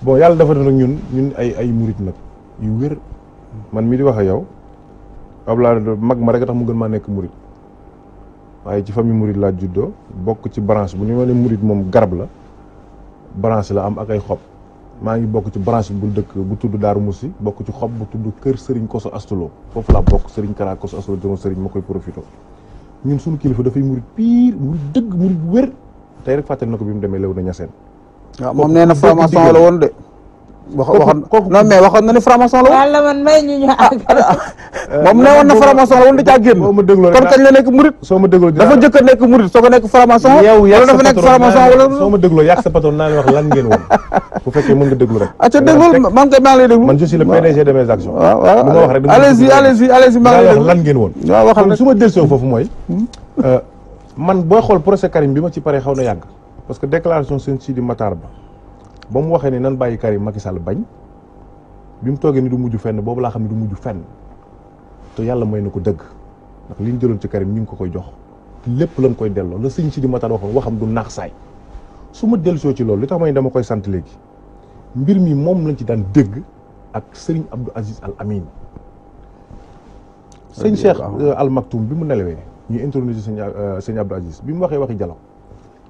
bon yàlla dafa def nag ñun ay murit nag yu wér man mii di wax ak yow Abdoulaye mag ma rek a tax mu gën maa nekk murit waaye ci famille murit laa juddoo bokk ci branche bu ñu ma ne murit moom garab la branche la am ak ay xob maa ngi bokk ci branche bu dëkk bu tudd Daaru Musi bokk ci xob bu tudd kër Serigne Koso Astulo foofu laa bokk Serigne Kara Koso Astulo jëma Serigne ma koy profité ñun suñu kilifa dafay murit pire murit dëgg murit bu wér tey rek fàttali na ko bi mu demee Léona Niassène waaw moom nee na franc-maçon la woon de waxoon non mais waxoon na ni franc-maçon la woon walla man may ñu moom nee woon na franc-maçon la woon da caa génn kon kañ la nekk murit soo ma dégloo dafa jëkk a nekk murit soo ko nekk franc-maçon wala dafa nekk franc-maçon wala soo ma dégloo yàgg sa patron naa leen wax lan ngeen woon bu fekkee mën nga déglu rek acca déglul maa ngi lay déglu man je suis le PDG de mes actions waaw lu ma wax rek allez-y maa ngi lay wax lan ngeen woon waaw waxal rek su ma delsoo foofu mooy man booy xool procès Karim bi ma ci paree xaw na yàgg parce que déclaration sëñ Sidi Matar ba mu waxee ni nan bàyyi Karim Macky Sall bañ bi mu toogee ni du mujj fenn boobu laa xam ne du mujj fenn te yàlla may na ko dëgg ndax li ñu jëloon ci Karim ñu ngi ko koy jox lépp lañ koy delloo la sëñ Sidi Matar waxoon waxam du naax saay su ma dellusoo ci loolu li tax may dama koy sant léegi mbir mi moom lañ ci daan dégg ak Serigne Abdou Aziz Al Amin sëñ Cheikh Al Maktoum bi mu nelawee ñu intronisé sëñ Abdou Aziz bi mu waxee waxi dialogue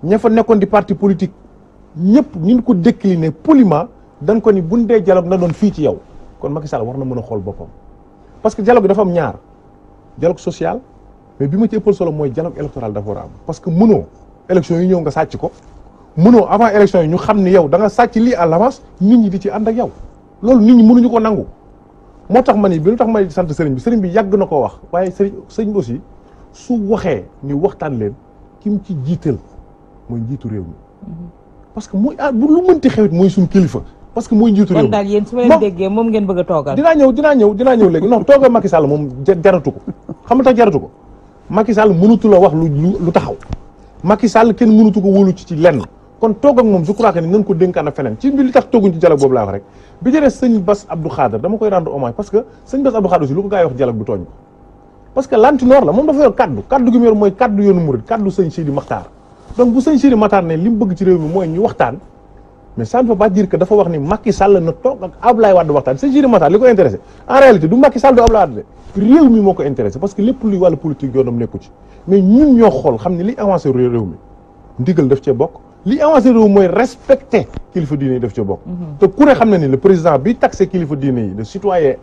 ña fa nekkoon di parti politique ñëpp ñu ko décliné poliment dañ ko ni buñ dee dialogue na doon fii ci yow kon Macky Sall war na mën a xool boppam parce que dialogue bi dafa am ñaar dialogue social mais bi ma ci ëppal solo mooy dialogue électoral dafa war a am parce que mënoo élection yi ñëw nga sàcc ko mënoo avant élection yi ñu xam ni yow da nga sàcc lii à l'avance nit ñi di ci ànd ak yow loolu nit ñi mënuñu ko nangu moo tax ma ni bi lu tax may sant sëriñ bi yàgg na koo wax waaye sëriñ aussi su waxee ñu waxtaan leen ki mu ci jiital mooy njiitu réew mi parce que mooy bu lu mënti xewit mooy suñu kilifa parce que mooy njiitu réew mi. kon daal yéen su ma leen déggee moom ngeen bëgg a toogal. dinaa ñëw léegi non toogal Macky Sall moom jaratu ko xam nga tax jaratu ko Macky Sall mënutu la wax lu taxaw Macky Sall kenn mënutu ko wóolu ci lenn kon toog ak moom je crois que ni ngeen ko dénkaan a feneen ci bi li tax tooguñ ci dialogue boobu laa wax rek bi jëree sëñ Bass Abdou Khadre dama koy rendre hommage parce que sëñ Bass Abdou Khadre aussi lu ko gaa yi wax dialogue bi tooñ ko parce que lantinoor la moom dafa yor kaddu gi mu yor mooy kaddu yoonu murid kaddu sëñ Sidi Makhtar donc bu sëñ Sidi Makhtar ne li mu bëgg ci réew mi mooy ñu waxtaan mais ça ne veut pas dire que dafa wax ni Macky Sall na toog ak Abdoulaye Wade waxtaan sëñ Sidi Makhtar li ko intéressé en réalité du Macky Sall du Abdoulaye Wade réew mi moo ko intéressé parce que lépp luy wàllu politique yoonam nekku ci mais ñun ñoo xool xam ne li avancé réew mi ndigal daf cee bokk li avancé réew mooy respecté kilifa diine yi daf cee bokk te ku ne xam na ni le président bi taxé kilifa diine yi de citoyen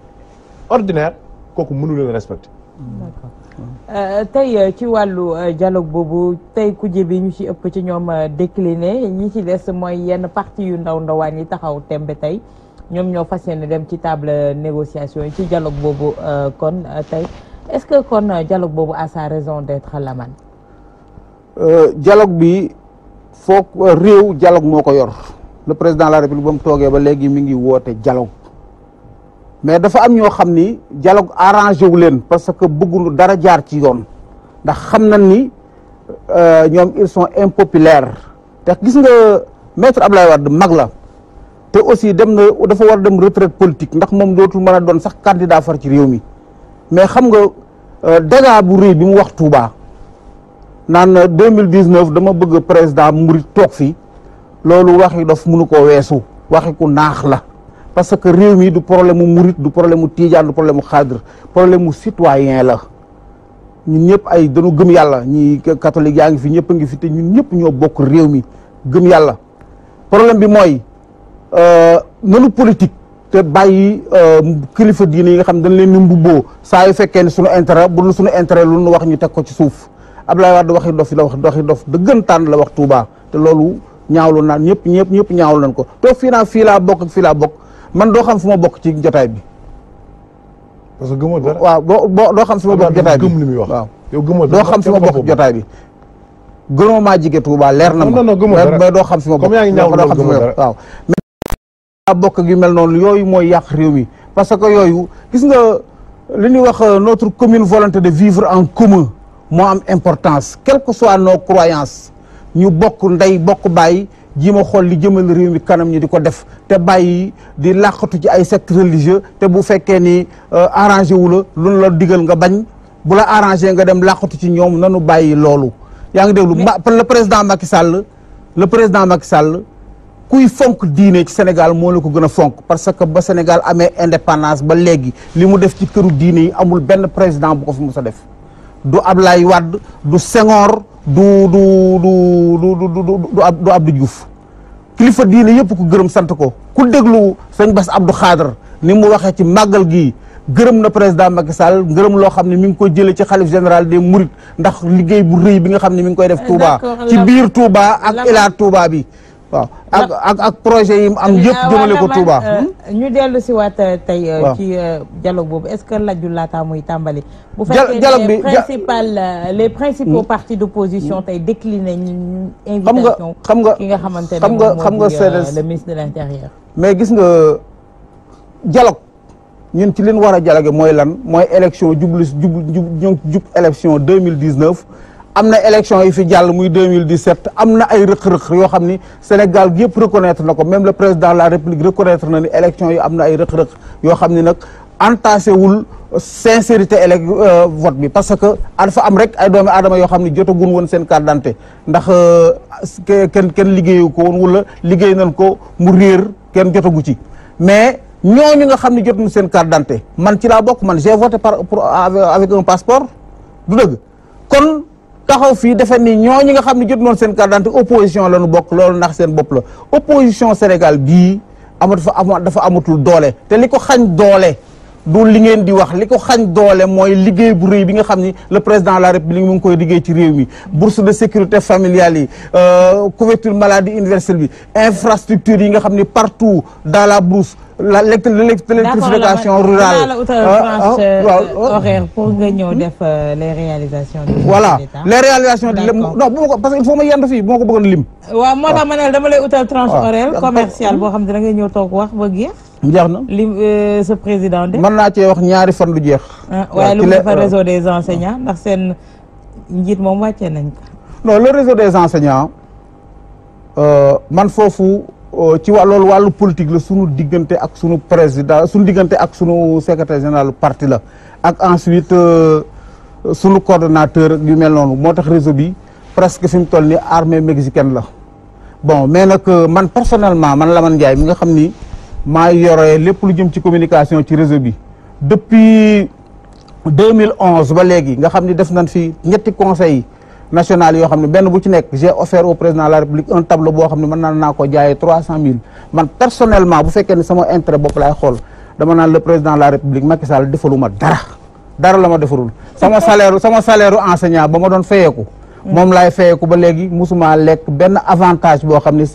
ordinaire kooku mënu leen respecté. d'accord tey ci wàllu dialogue boobu tey kuje bi ñu ci ëpp ci ñoom décliné ñi ci des mooy yenn parti yu ndawaan yi taxaw tembe tey ñoom ñoo fas yéene dem ci table négociation yi ci dialogue boobu kon tey est-ce que kon dialogue boobu a sa raison d'être Lamane. dialogue bi foog réew dialogue moo ko yor le président de la république ba mu toogee ba léegi mi ngi woote dialogue mais dafa am ñoo xam ni dialogue arrangé wu leen parce que bëgguñu dara jaar ci yoon ndax xam nañ ni ñoom ils sont impopulaires te gis nga maître Abdoulaye Wade mag la te aussi dem na dafa war dem retraite politique ndax moom dootul mën a doon sax candidat far ci réew mi mais xam nga dégâts bu rëy bi mu wax Touba naan 2019 dama bëgg président murit toog fii loolu waxi dof mënu koo weesu waxi ku naax la parce que réew mi du problème mu murit du problème mu tiijaan du problème mu xaadir problème mu citoyen la ñun ñëpp ay dañu gëm yàlla ñi catholique yaa ngi fi ñëpp a ngi fi te ñun ñëpp ñoo bokk réew mi gëm yàlla problème bi mooy nanu politique te bàyyi kilifa diine yi nga xam dañ leen ni mbubboo saa yu fekkee ne suñu intérêt bu dul suñu intérêt lu nu wax ñu teg ko ci suuf Abdoulaye Wade waxi dof la waxi dof dëggantaan la wax Touba te loolu ñaawlu naan ñëpp ñaawlu nañ ko to fii laa bokk ak fii laa bokk man doo xam fu ma bokk ci jotaay bi. parce que gëmoo dara waaw doo xam fi ma bokk jotaay bi gëm li muy wax. waaw yow gëmoo doo xam fi ma bokk jotaay bi. gënoo maa jige Touba leer na ma. non gëmoo dara mais doo xam fi ma bokk. comme yaa ngi ñaaw doo xam fi ma bokk waaw. mais bokk gi mel noonu yooyu mooy yàq réew mi parce que yooyu gis nga li ñuy wax notre commune volonté de vivre en commun moo am importance quelles que soient nos croyances ñu bokk ndey bokk bàyyi ji ma xool li jëmal réew mi kanam ñi di ko def te bàyyi di làqatu ci ay sectes religieux te bu fekkee ni arrangé wu la lu la digal nga bañ bu la arrangé nga dem làqatu ci ñoom nanu bàyyi loolu yaa ngi déglu le président Macky Sall kuy fonk diine ci Sénégal moo la ko gën a fonk parce que ba Sénégal amee indépendance ba léegi li mu def ci këru diine yi amul benn président bu ko fi mus a def du Ablaye Wade du Senghor du Abdou Diouf kilifa diine yëpp ku gërëm sant ko ku déglu sëñ Bass Abdou Khadre ni mu waxee ci màggal gi gërëm na président Macky Sall gërëm loo xam ne mi ngi koy jëlee ci xalif général des Mourides ndax liggéey bu rëy bi nga xam ne mi ngi koy def Touba ci biir Touba ak Ila Touba bi waaw ak projet yi mu am yëpp jëmale ko Touba. ñu dellu si waat tey ci dialogue boobu est-ce que lajju laata muy tàmbali. bu fekkee les principaux partis d'opposition tey décliné ñu invitation. xam nga ki nga xamante ne moom moo di le ministre de l'intérieur. mais gis nga dialogue ñun ci leen war a dialogue mooy lan mooy élection jub élection 2019. am na élection yi fi jàll muy 2017 am na ay rëq-rëq yoo xam ni Sénégal gi yëpp reconnaître na ko même le président de la République reconnaître na ni élection yi am na ay rëq-rëq yoo xam ni nag entassé wul sincérité vote bi parce que dafa am rek ay doomi aadama yoo xam ni jotagun woon seen carte d'identité ndax kenn liggéeyu ko woon wala liggéey nañ ko mu réer kenn jotagu ci mais ñooñu nga xam ni jotuñu seen carte d'identité man ci laa bokk man j'ai voté avec un passeport du dëgg kon taxaw fii defe ni ñooñu nga xam ne jot noonu seen carte d'identité opposition la ñu bokk loolu ndax seen bopp la opposition Sénégal bii dafa amatul doole te li ko xañ doole du li ngeen di wax li ko xañ doole mooy liggéey bu rëy bi nga xam ni le président de la république mu ngi koy liggéey ci réew mi bourse de sécurité familiale yi couverture maladie universelle bi infrastructure yi nga xam ni partout dans la brousse l'électrification rurale horaire pour nga ñëw def les réalisations voilà les réalisations di lim non bu ma ko parce que il faut ma yendu fii bu ma ko bëggoon lim waaw moo tax ma ne dama lay utal tranche horaire commerciale boo xam ne da ngay ñëw toog wax ba jeex jeex na li ce président de mën naa cee wax ñaari fan lu jeex waaye lu mu defar réseau des enseignants ndax seen njiit moom wàccee nañ ko non le réseau des enseignants man foofu ci loolu wàllu politique la sunu diggante ak sunu président sunu diggante ak sunu secrétaire général parti la ak ensuite sunu coordonnateur yu mel noonu moo tax réseau bi presque fi mu toll ni armée mexicaine la bon mais nag man personnellement man Lamane Ndiaye mi nga xam ni maa yore lépp lu jëm ci communication ci réseau bi depuis 2011 ba léegi nga xam ni def nañ fi ñetti conseils national yoo xam ne benn bu ci nekk j'ai offert au président de la république un tableau boo xam ne mën naa ko jaayee 300 000 man personnellement bu fekkee ne sama intérêt bopp laay xool dama naan le président de la république Macky Sall defaluma dara la ma defarul sama salaire enseignant ba ma doon fayeeku moom laay fayeeku ba léegi musuma lekk benn avantage boo xam ne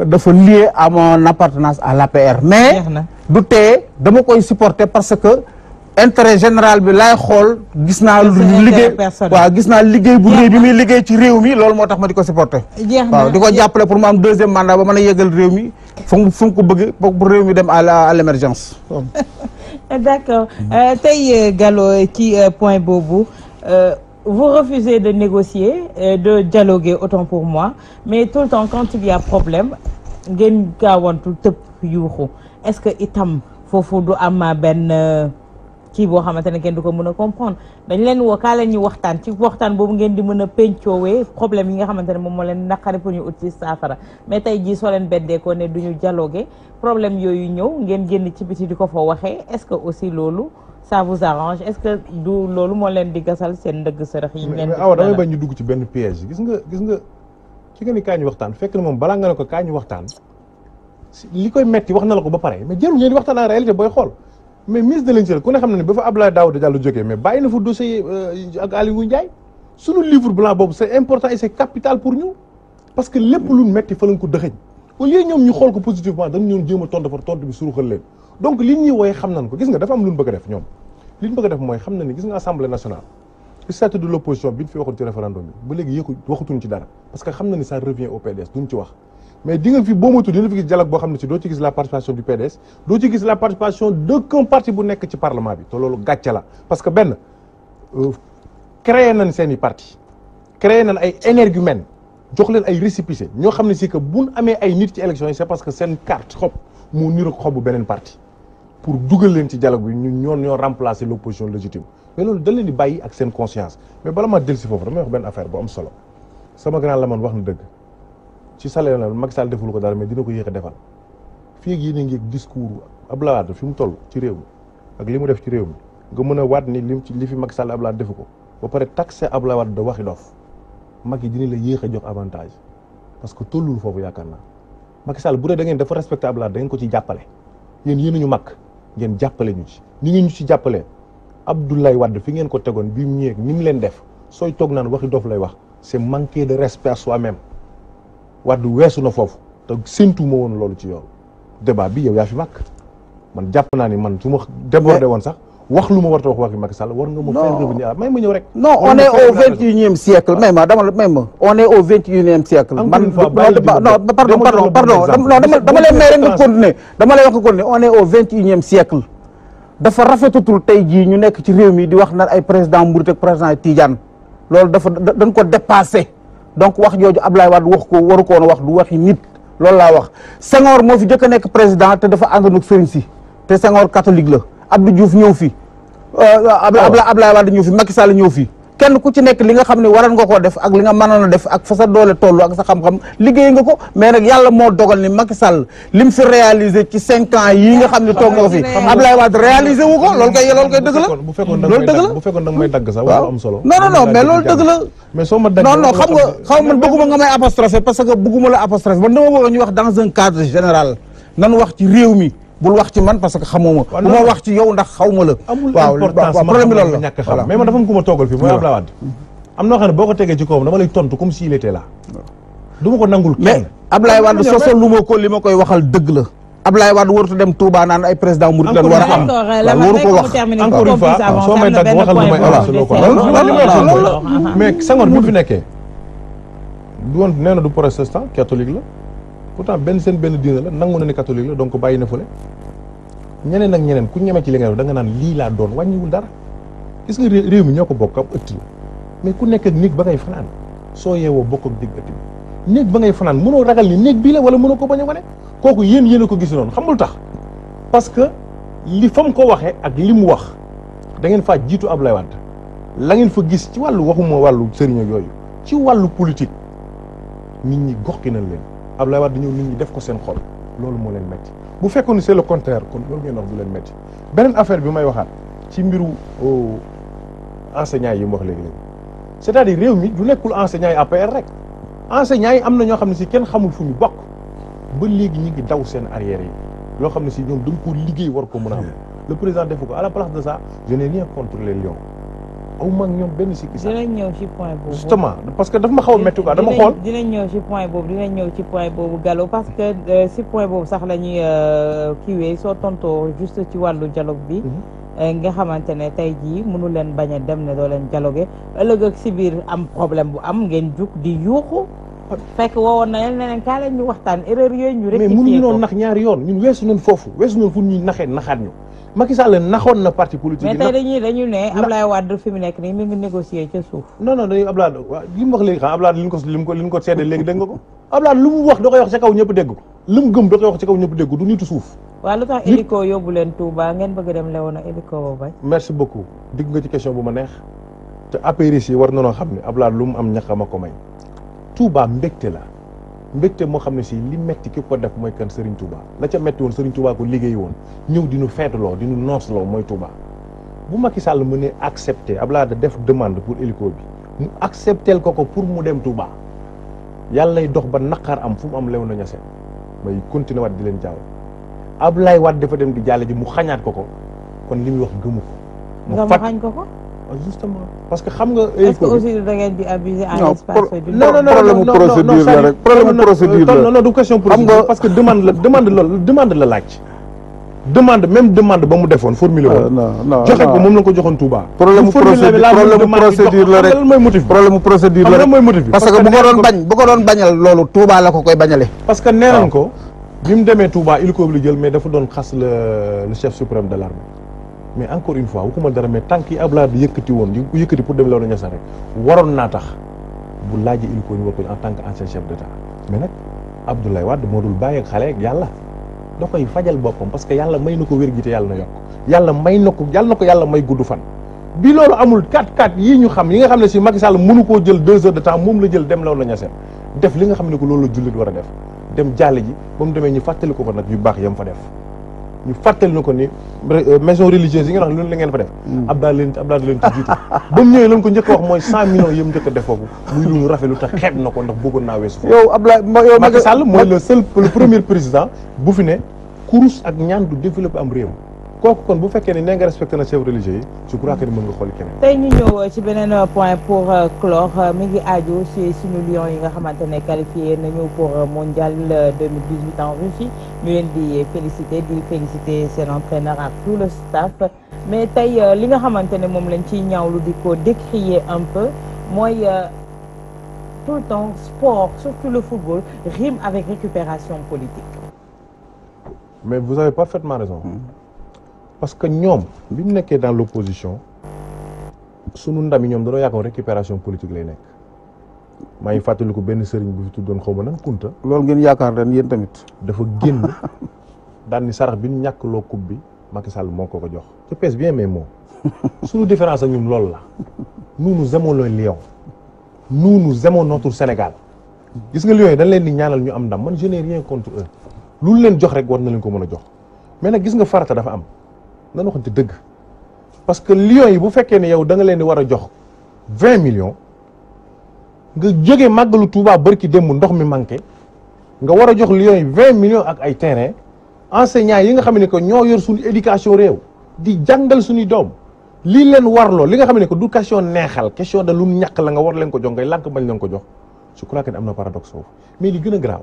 dafa lié à mon appartenance à l'APR mais du tee dama koy supporter parce que intérêt général bi laay xool gis naa liggéey waaw gis naa liggéey bu réew bi muy liggéey ci réew mi loolu moo tax ma di ko supporter waaw di ko jàppale pour mu am deuxième mandat ba mën a yeggal réew mi fu mu ko bëgg pour réew mi dem à l'émergence d'accord tey Gallo ci point boobu vous refusez de négocier de dialoguer autant pour moi mais tout le temps quand il y a problème ngeen gaawantu tëb yuuxu est-ce que itam foofu du am benn kii boo xamante ne kenn du ko mën a comprendre dañ leen woo kaa leen ñu waxtaan ci waxtaan boobu ngeen di mën a pencoowee problème yi nga xamante ne moom moo leen naqari pour ñu ut ci saafara mais tey jii soo leen beddeekoo ne du ñu dialoguer problème yooyu ñëw ngeen génn ci biti di ko fa waxee est-ce que aussi loolu ça vous arrange est-ce que du loolu moo leen di gasal seen ndëgg sërëx yi ngeen awa damay bañ ñu dugg ci benn piège gis nga ci nga ni kaa ñu waxtaan fekk na moom balaa nga ne ko kaa ñu waxtaan li koy metti wax na la ko ba pare mais jarul ngeen di waxtaan en réalité booy xool mais ministre de l'Intérieur ku ne xam na ne ba fa Abdoulaye Daouda Diallo jógee mais bàyyi na fa dossier ak Aliou Ndiaye sunu livre blanc boobu c'est important et c'est capital pour ñu parce que lépp lu metti fa lañ ko dëxëñ au lieu ñoom ñu xool ko positivement dañ ñoon jéem a tontu fa tontu bi suruxal leen donc li ñuy wooye xam nañ ko gis nga dafa am lu ñu bëgg a def ñoom li ñu bëgg a def mooy xam na ni gis nga assemblée nationale statut de l'opposition bi ñu fi waxoon ci référendum bi ba léegi waxatuñ ci dara parce que xam na ni ça revient au PDS duñ ci wax mais di nga fi boo moytuwul dina fi gis dialogue boo xam ne ci doo ci gis la participation du PDS doo ci gis la participation d'aucun parti bu nekk ci parlement bi te loolu gàcce la parce que benn créé nañ seen i parti créé nañ ay énergumènes jox leen ay récépissé ñoo xam ne si que buñ amee ay nit ci élection yi c'est parce que seen carte xob moo niroog xobu beneen parti pour dugal leen ci dialogue bi ñoo remplacer l'opposition légitime mais loolu da leen di bàyyi ak seen conscience mais bala ma dellu si foofu damay wax benn affaire bu am solo sama grand la man wax na dëgg ci salaire la Macky Sall deful ko dara mais dina ko yéex a defal fii ak yéen a ngi discours Abdoulaye Wade fi mu toll ci réew mi ak li mu def ci réew mi nga mën a waat ni li fi Macky Sall Abdoulaye defu ko ba pare taxé Abdoulaye Wade da waxi dof Macky dina la yéex a jox avantage parce que tollul foofu yaakaar naa Macky Sall bu dee da ngeen dafa respecté Abdoulaye da ngeen ko ci jàppale yéen ñu mag ngeen jàppale ñu ci ni ngeen ñu ci jàppalee Abdoulaye Wade fi ngeen ko tegoon bi mu ñëwee ni mu leen def sooy toog naan waxi dof lay wax c'est manquer de respect à soi-même Wade weesu na foofu te séntu ma woon loolu ci yoon débat bi yow yaa fi mag man jàpp naa ni man su ma débordé woon sax wax lu ma war a wax waxi Macky Sall war nga ma faire revenir may ma ñëw rek. non on est au 21e siècle may ma on est au 21e siècle. man pardon dama lay may rek nga continuer dama lay wax nga continuer on est au 21e siècle. dafa rafetatul tey jii ñu nekk ci réew mi di wax naan ay président Mouride ak président Tidiane loolu dañ ko dépassé. donc wax jooju Ablaye Wade wax ko waru ko woon wax du waxi nit loolu laa wax Senghor moo fi jëkk a nekk président te dafa àndoon ak sëriñ si te Senghor catholique la Abdou Diouf ñëw fi Ablaye Wade ñëw fi Macky Sall ñëw fi kenn ku ci nekk li nga xam ne waroon nga koo def ak li nga mënoon a def ak fa sa doole toll ak sa xam-xam liggéey nga ko mais nag yàlla moo dogal ni Macky Sall lim fi réalisé ci 5 ans yii nga xam ne toog nga ko fi Ablaye Wade réalisé wu ko loolu kay dëgg la bu fekkoon da nga may dagg sax wala am solo non mais loolu dëgg la mais soo ma dagg non xam nga man bëgguma nga may apostrophe parce que bëgguma la apostrophe man dama bëgg ñu wax dans un cadre général nan wax ci réew mi bul wax ci man parce que xamoo ma. bu ma wax ci yow ndax xaw ma la. waaw problème bi loolu la ñàkk xam mais man dafa am ku ma toogal fii mooy Abdoulaye Wade. am noo xam ne boo ko tegee ci kawam dama lay tontu comme s'il était là. du ma ko nangul kenn. mais Abdoulaye Wade sosol lu ma ko li ma koy waxal dëgg la. Abdoulaye Wade warut a dem Touba naan ay président murid lan war a am. waru ko wax encore une fois soo may dagg waxal lu may avancé loo ko loolu mais Senghor bi fi nekkee du woon nee na du protestant catholique la pourtant seen benn diine la nangu na ni catholique la donc bàyyi na fële ñeneen ak ñeneen ku ñeme ci li nga def da nga naan lii laa doon wàññiwul dara gis nga réew mi ñoo ko bokk ab ëtt la mais ku nekk ak néeg ba ngay fanaan soo yeewoo bokk ak digg ëtt bi néeg ba ngay fanaan mënoo ragal ni néeg bii la wala mënoo ko bañ a wane kooku yéen a ko gis noonu xamul tax parce que li fa mu ko waxee ak li mu wax da ngeen faa jiitu Abdoulaye Wade la ngeen fa gis ci wàllu waxuma wàllu sëriñ ak yooyu ci wàllu politique nit ñi gox ki nañ leen Abdoulaye Wade ñëw nit ñi def ko seen xol loolu moo leen metti bu fekkoon ni c'est le contraire kon loolu ngeen wax du leen metti beneen affaire bi may waxaat ci mbiru enseignants yi mu wax léegi-léegi c'est-à-dire réew mi du nekkul enseignants yi APR rek enseignants yi am na ñoo xam ne si kenn xamul fu ñu bokk ba léegi ñi ngi daw seen arrière yi loo xam ne si ñoom dañ ko liggéey war ko mën a am le président defu ko à la place de ça je n'ai rien contre les lions aw ma ak ñoom benn sikki sax dinañ ñëw ci point boobu justement parce que daf ma xaw a métti quoi dama xool dinañ ñëw ci point boobu Gallo parce que ci point boobu sax la ñuy kiiwee soo tontoo juste ci wàllu dialogue bi nga xamante ne tey jii mënu leen bañ a dem ne doo leen dialogué ëllëg ak si biir am problème bu am ngeen jug di yuuxu fekk woowoon na leen ne leen kaa leen ñu waxtaan erreur yooyu ñu rectifié ko mais mënuñu noonu nax ñaari yoon ñun weesu nañ foofu weesu nañ fu ñuy naxee naxaat ñu Macky Sall naxoon na parti politique mais tey dañu ne Abdoulaye Wade fi mu nekk nii mi ngi négocier ca suuf non dañu Abdoulaye waaw li mu wax léegi xam Abdoulaye li ñu ko seede léegi dégg nga ko Abdoulaye lu mu wax da koy wax ca kaw ñëpp dégg ko lu mu gëm da koy wax ca kaw ñëpp dégg ko du nitu suuf waaw lu tax hélico yóbbu leen Touba ngeen bëgg dem lewoon a hélico ba bañ merci beaucoup digg nga ci question bu ma neex te apéris yi war nanoo xam ne Abdoulaye lu mu am ñaxama ko may Touba mbégte la mbégte moo xam ne si li metti ki ko def mooy kan Serigne Touba la ca metti woon Serigne Touba ko liggéey woon ñëw di nu feetuloo di nu noosloo mooy Touba bu Macky Sall mënee accepté Abdoulaye da def demande pour hélico bi mu acceptel ko pour mu dem Touba yàlla lay dox ba naqar am fu mu am lew na ñase may continuer waat di leen jaaw Abdoulaye Wade dafa dem di jàlle ji mu xañaat ko kon li muy wax gëmu ko mu xañ ko justement parce que xam nga est-ce que aussi da ngeen di abuser en espace non problème procédure la rek problème procédure la non du question procédure parce que demande la laaj demande ba mu defoon formulé woon joxe ko moom la ko joxoon Touba problème procédure la rek problème procédure la rek mooy motif bi parce que bu ko doon bañal loolu Touba la ko koy bañale parce que nee nañ ko bi mu demee Touba il ko li jël mais dafa doon xas le chef suprême de l'armée mais encore une fois waxuma dara mais tant que Abdoulaye di yëkkati woon di ko yëkkati pour dem Léona Niassène rek waroon naa tax bu laajee il ko ñu war ko en tant que ancien chef d'état mais nag Abdoulaye Wade moo dul bàyyi ak xale ak yàlla da koy fajal boppam parce que yàlla may na ko wér gi te yàlla na yokk yàlla na ko yàlla may gudd fan bi loolu amul 4-4 yii ñu xam yi nga xam ne si Macky Sall mënu koo jël 2 heures de temps moom la jël dem Léona Niassène def li nga xam ne ko loolu la jullit war a def dem jàlle ji ba mu demee ñu fàttali ko fa nag yu baax yam fa def ñu fàttali na ko ni maison religieuse yi nga wax loolu la ngeen fa def Abdoulaye leen ci jiitu ba mu ñëwee lañ ko njëkk a wax mooy 100 millions yëm njëkk a def foofu muy lu ñu rafetlu te xeeb na ko ndax bëggoon naa weesu foofu yow Abdoulaye Macky Sall mooy le premier président bu fi ne kurus ak ñaan du développé am réew kooku kon bu fekkee ne nee nga respecté na chef religieux yi je crois que ni mën nga xooli keneen tey ñu ñëw ci beneen point pour clore mi ngi aju ci suñu Lions yi nga xamante ne qualifié nañu pour mondial 2018 en Russie ñu leen di féliciter seen entraîneur ak tout le staff mais tey li nga xamante ne moom lañ ciy ñaawlu di ko décrier un peu mooy tout le temps sport surtout le football rime avec récupération politique. mais vous avez parfaitement raison. parce que ñoom bi ñu nekkee dans l'opposition sunu ndam yi ñoom dañoo yaakaar récupération politique lay nekk maa ngi fàttaliku benn sëriñ bu fi tuddoon xaw ma nan Kunta. loolu ngeen yaakaar ren yéen tamit. dafa génn daan ni sarax bi ñu ñàkk loo coupe bi Macky Sall moo ko jox. je pèse bien mes mots suñu différence ak ñun loolu la nous aimons les Lions nous aimons notre Sénégal gis nga Lions yi dañ leen di ñaanal ñu am ndam man je n'ai rien contre eux lu leen jox rek war na leen ko mën a jox mais nag gis nga farata dafa am. nan waxante dëgg parce que Lions yi bu fekkee ne yow da nga leen di war a jox 20 millions nga jógee màggalu Touba barki démb ndox mi manqué nga war a jox Lions yi 20 millions ak ay terrain enseignants yi nga xam ne que ñoo yor suñu éducation réew di jàngal suñuy doom lii leen warloo li nga xam ne que du question neexal question de lu ñàkk la nga war leen ko jox ngay lànk bañ leen ko jox je crois que am na paradoxe foofu mais li gën a garaaw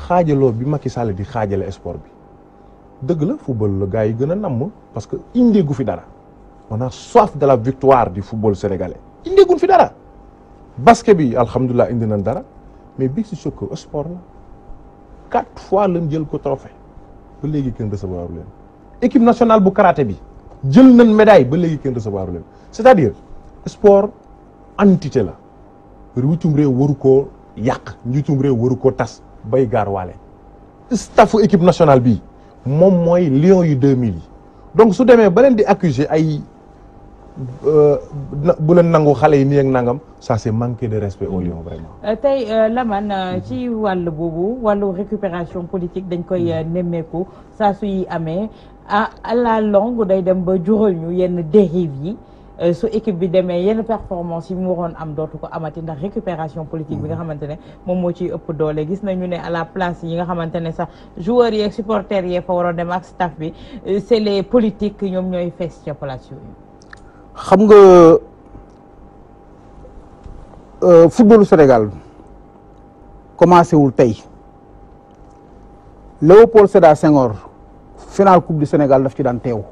xaajaloo bi Macky Sall di xaajale sport bi dëgg la football la gars yi gën a namm parce que indeegu fi dara on a soif de la victoire du football sénégalais indeeguñ fi dara basket bi alhamdulilah indi nañ dara mais Big Soccer sport la 4 fois lañ jël ko trophée ba léegi kenn recevoir leen équipe nationale bu karaté bi jël nañ médaille ba léegi kenn recevoir leen c'est-à-dire sport entité la njiitum réew waru koo yàq njiitum réew waru koo tas bay gaar waale staffu équipe nationale bi moom mooy Lions yu 2000 yi donc su demee ba leen di accuser ay bu leen nangu xale yi nii ak nangam ça c'est manquer de respect aux Lions vraiment. tey Lamane ci wàll boobu wàllu récupération politique dañ koy nemmeeku saa suy amee à la longue day dem ba jural ñu yenn dérive yi su équipe bi demee yenn performance yi mu waroon am dootu ko amati ndax récupération politique bi nga xamante ne moom moo ciy ëpp doole gis nañu ne à la place yi nga xamante ne sax joueurs yi ak supporters yi fa waroon dem ak staff bi c'est les politiques ñoom ñooy fees ca place yooyu. xam nga footballu Sénégal commencé wul tey Léopold Sédar Senghor final coupe du Sénégal daf ci daan teew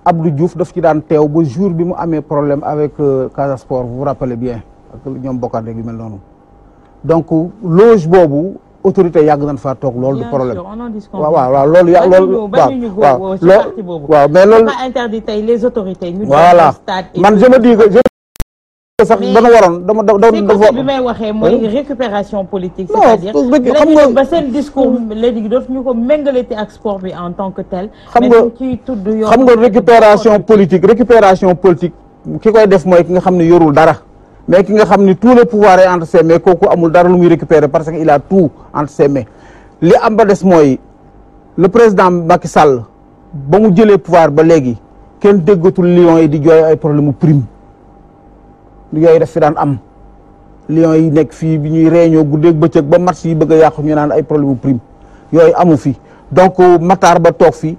Abdou Diouf daf ci daan teew ba jour bi mu amee problème avec Casa Sport vous vous rappelez bien ak ñoom bokkaat rek yu mel noonu donc loge boobu autorité yàgg nañ faa toog loolu du problème waaw loolu waaw mais loolu interdit tey les autorités ñu voilà man je me dis que sax dana waroon dafa bi may waxee mooy récupération politique c'est-à-dire xam nga ba seen discours léegi dootuñu ko méngalati ak sport bi en tant que tel xam nga récupération politique ki koy def mooy ki nga xam ne yorul dara mais ki nga xam ni tout le pouvoir est entre ses mains kooku amul dara lu muy récupérer parce que il a tout entre ses mains li am ba des mooy le président Macky Sall ba mu jëlee pouvoir ba léegi kenn déggatul Lions yi di jooy ay problème mu prime yooyu daf fi daan am Lions yi nekk fii bi ñuy réunion guddeeg bëccëg ba match yi bëgg a yàqu ñu naan ay problème mu prime yooyu amu fi donc Matar ba toog fi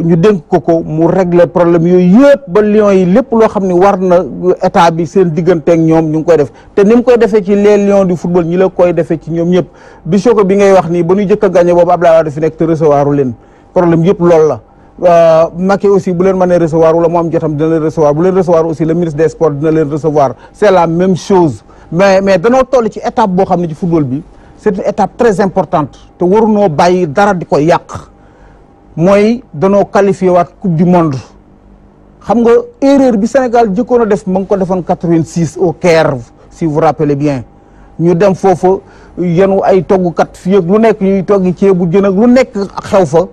ñu dénk ko mu régler problème yooyu yëpp ba Lions yi lépp loo xam ne war na état bi seen digganteeg ñoom ñu ngi koy def te ni mu koy defee ci les Lions du football ñi la koy defee ci ñoom ñëpp bi soko bi ngay wax nii ba ñu jëkk a gagné boobu Abdoulaye Wade fi nekk te recevoiru leen problème yëpp loolu la Macky aussi bu leen mënee recevoir wala mu am jotam dina leen recevoir bu leen recevoir aussi le ministre des sports dina leen recevoir c'est la même chose mais danoo toll ci étape boo xam ne ci football bi c'est une étape très importante te warunoo bàyyi dara di ko yàq mooy danoo qualifié waat coupe du monde xam nga erreur bi Sénégal jëkkoon a def ma ngi ko defoon 86 au Caire si vous rappelez bien ñu dem foofa yenu ay toggukat fii ak lu nekk ñuy toggi ceebu jën ak lu nekk xew fa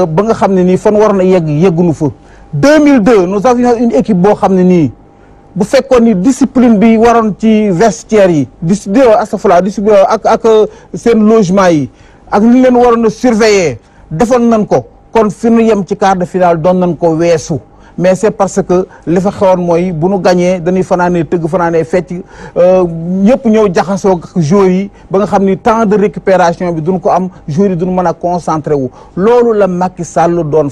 ba nga xam ne nii fan war na yeggunu fa 2002 nous avions une équipe boo xam ne nii bu fekkoon ni discipline bi waroon ci vestiaire yi discipline ak seen logement yi ak li leen waroon a surveiller defoon nañ ko kon fi nu yem ci quart de finale doon nañ ko weesu mais c'est parce que li fa xewoon mooy bu nu gañee dañuy fanaanee tëgg fanaanee fecc ñëpp ñëw jaxasoo ak joueurs yi ba nga xam ni temps de récupération bi duñ ko am joueurs yi duñ mën a concentré wu loolu la Macky Sall doon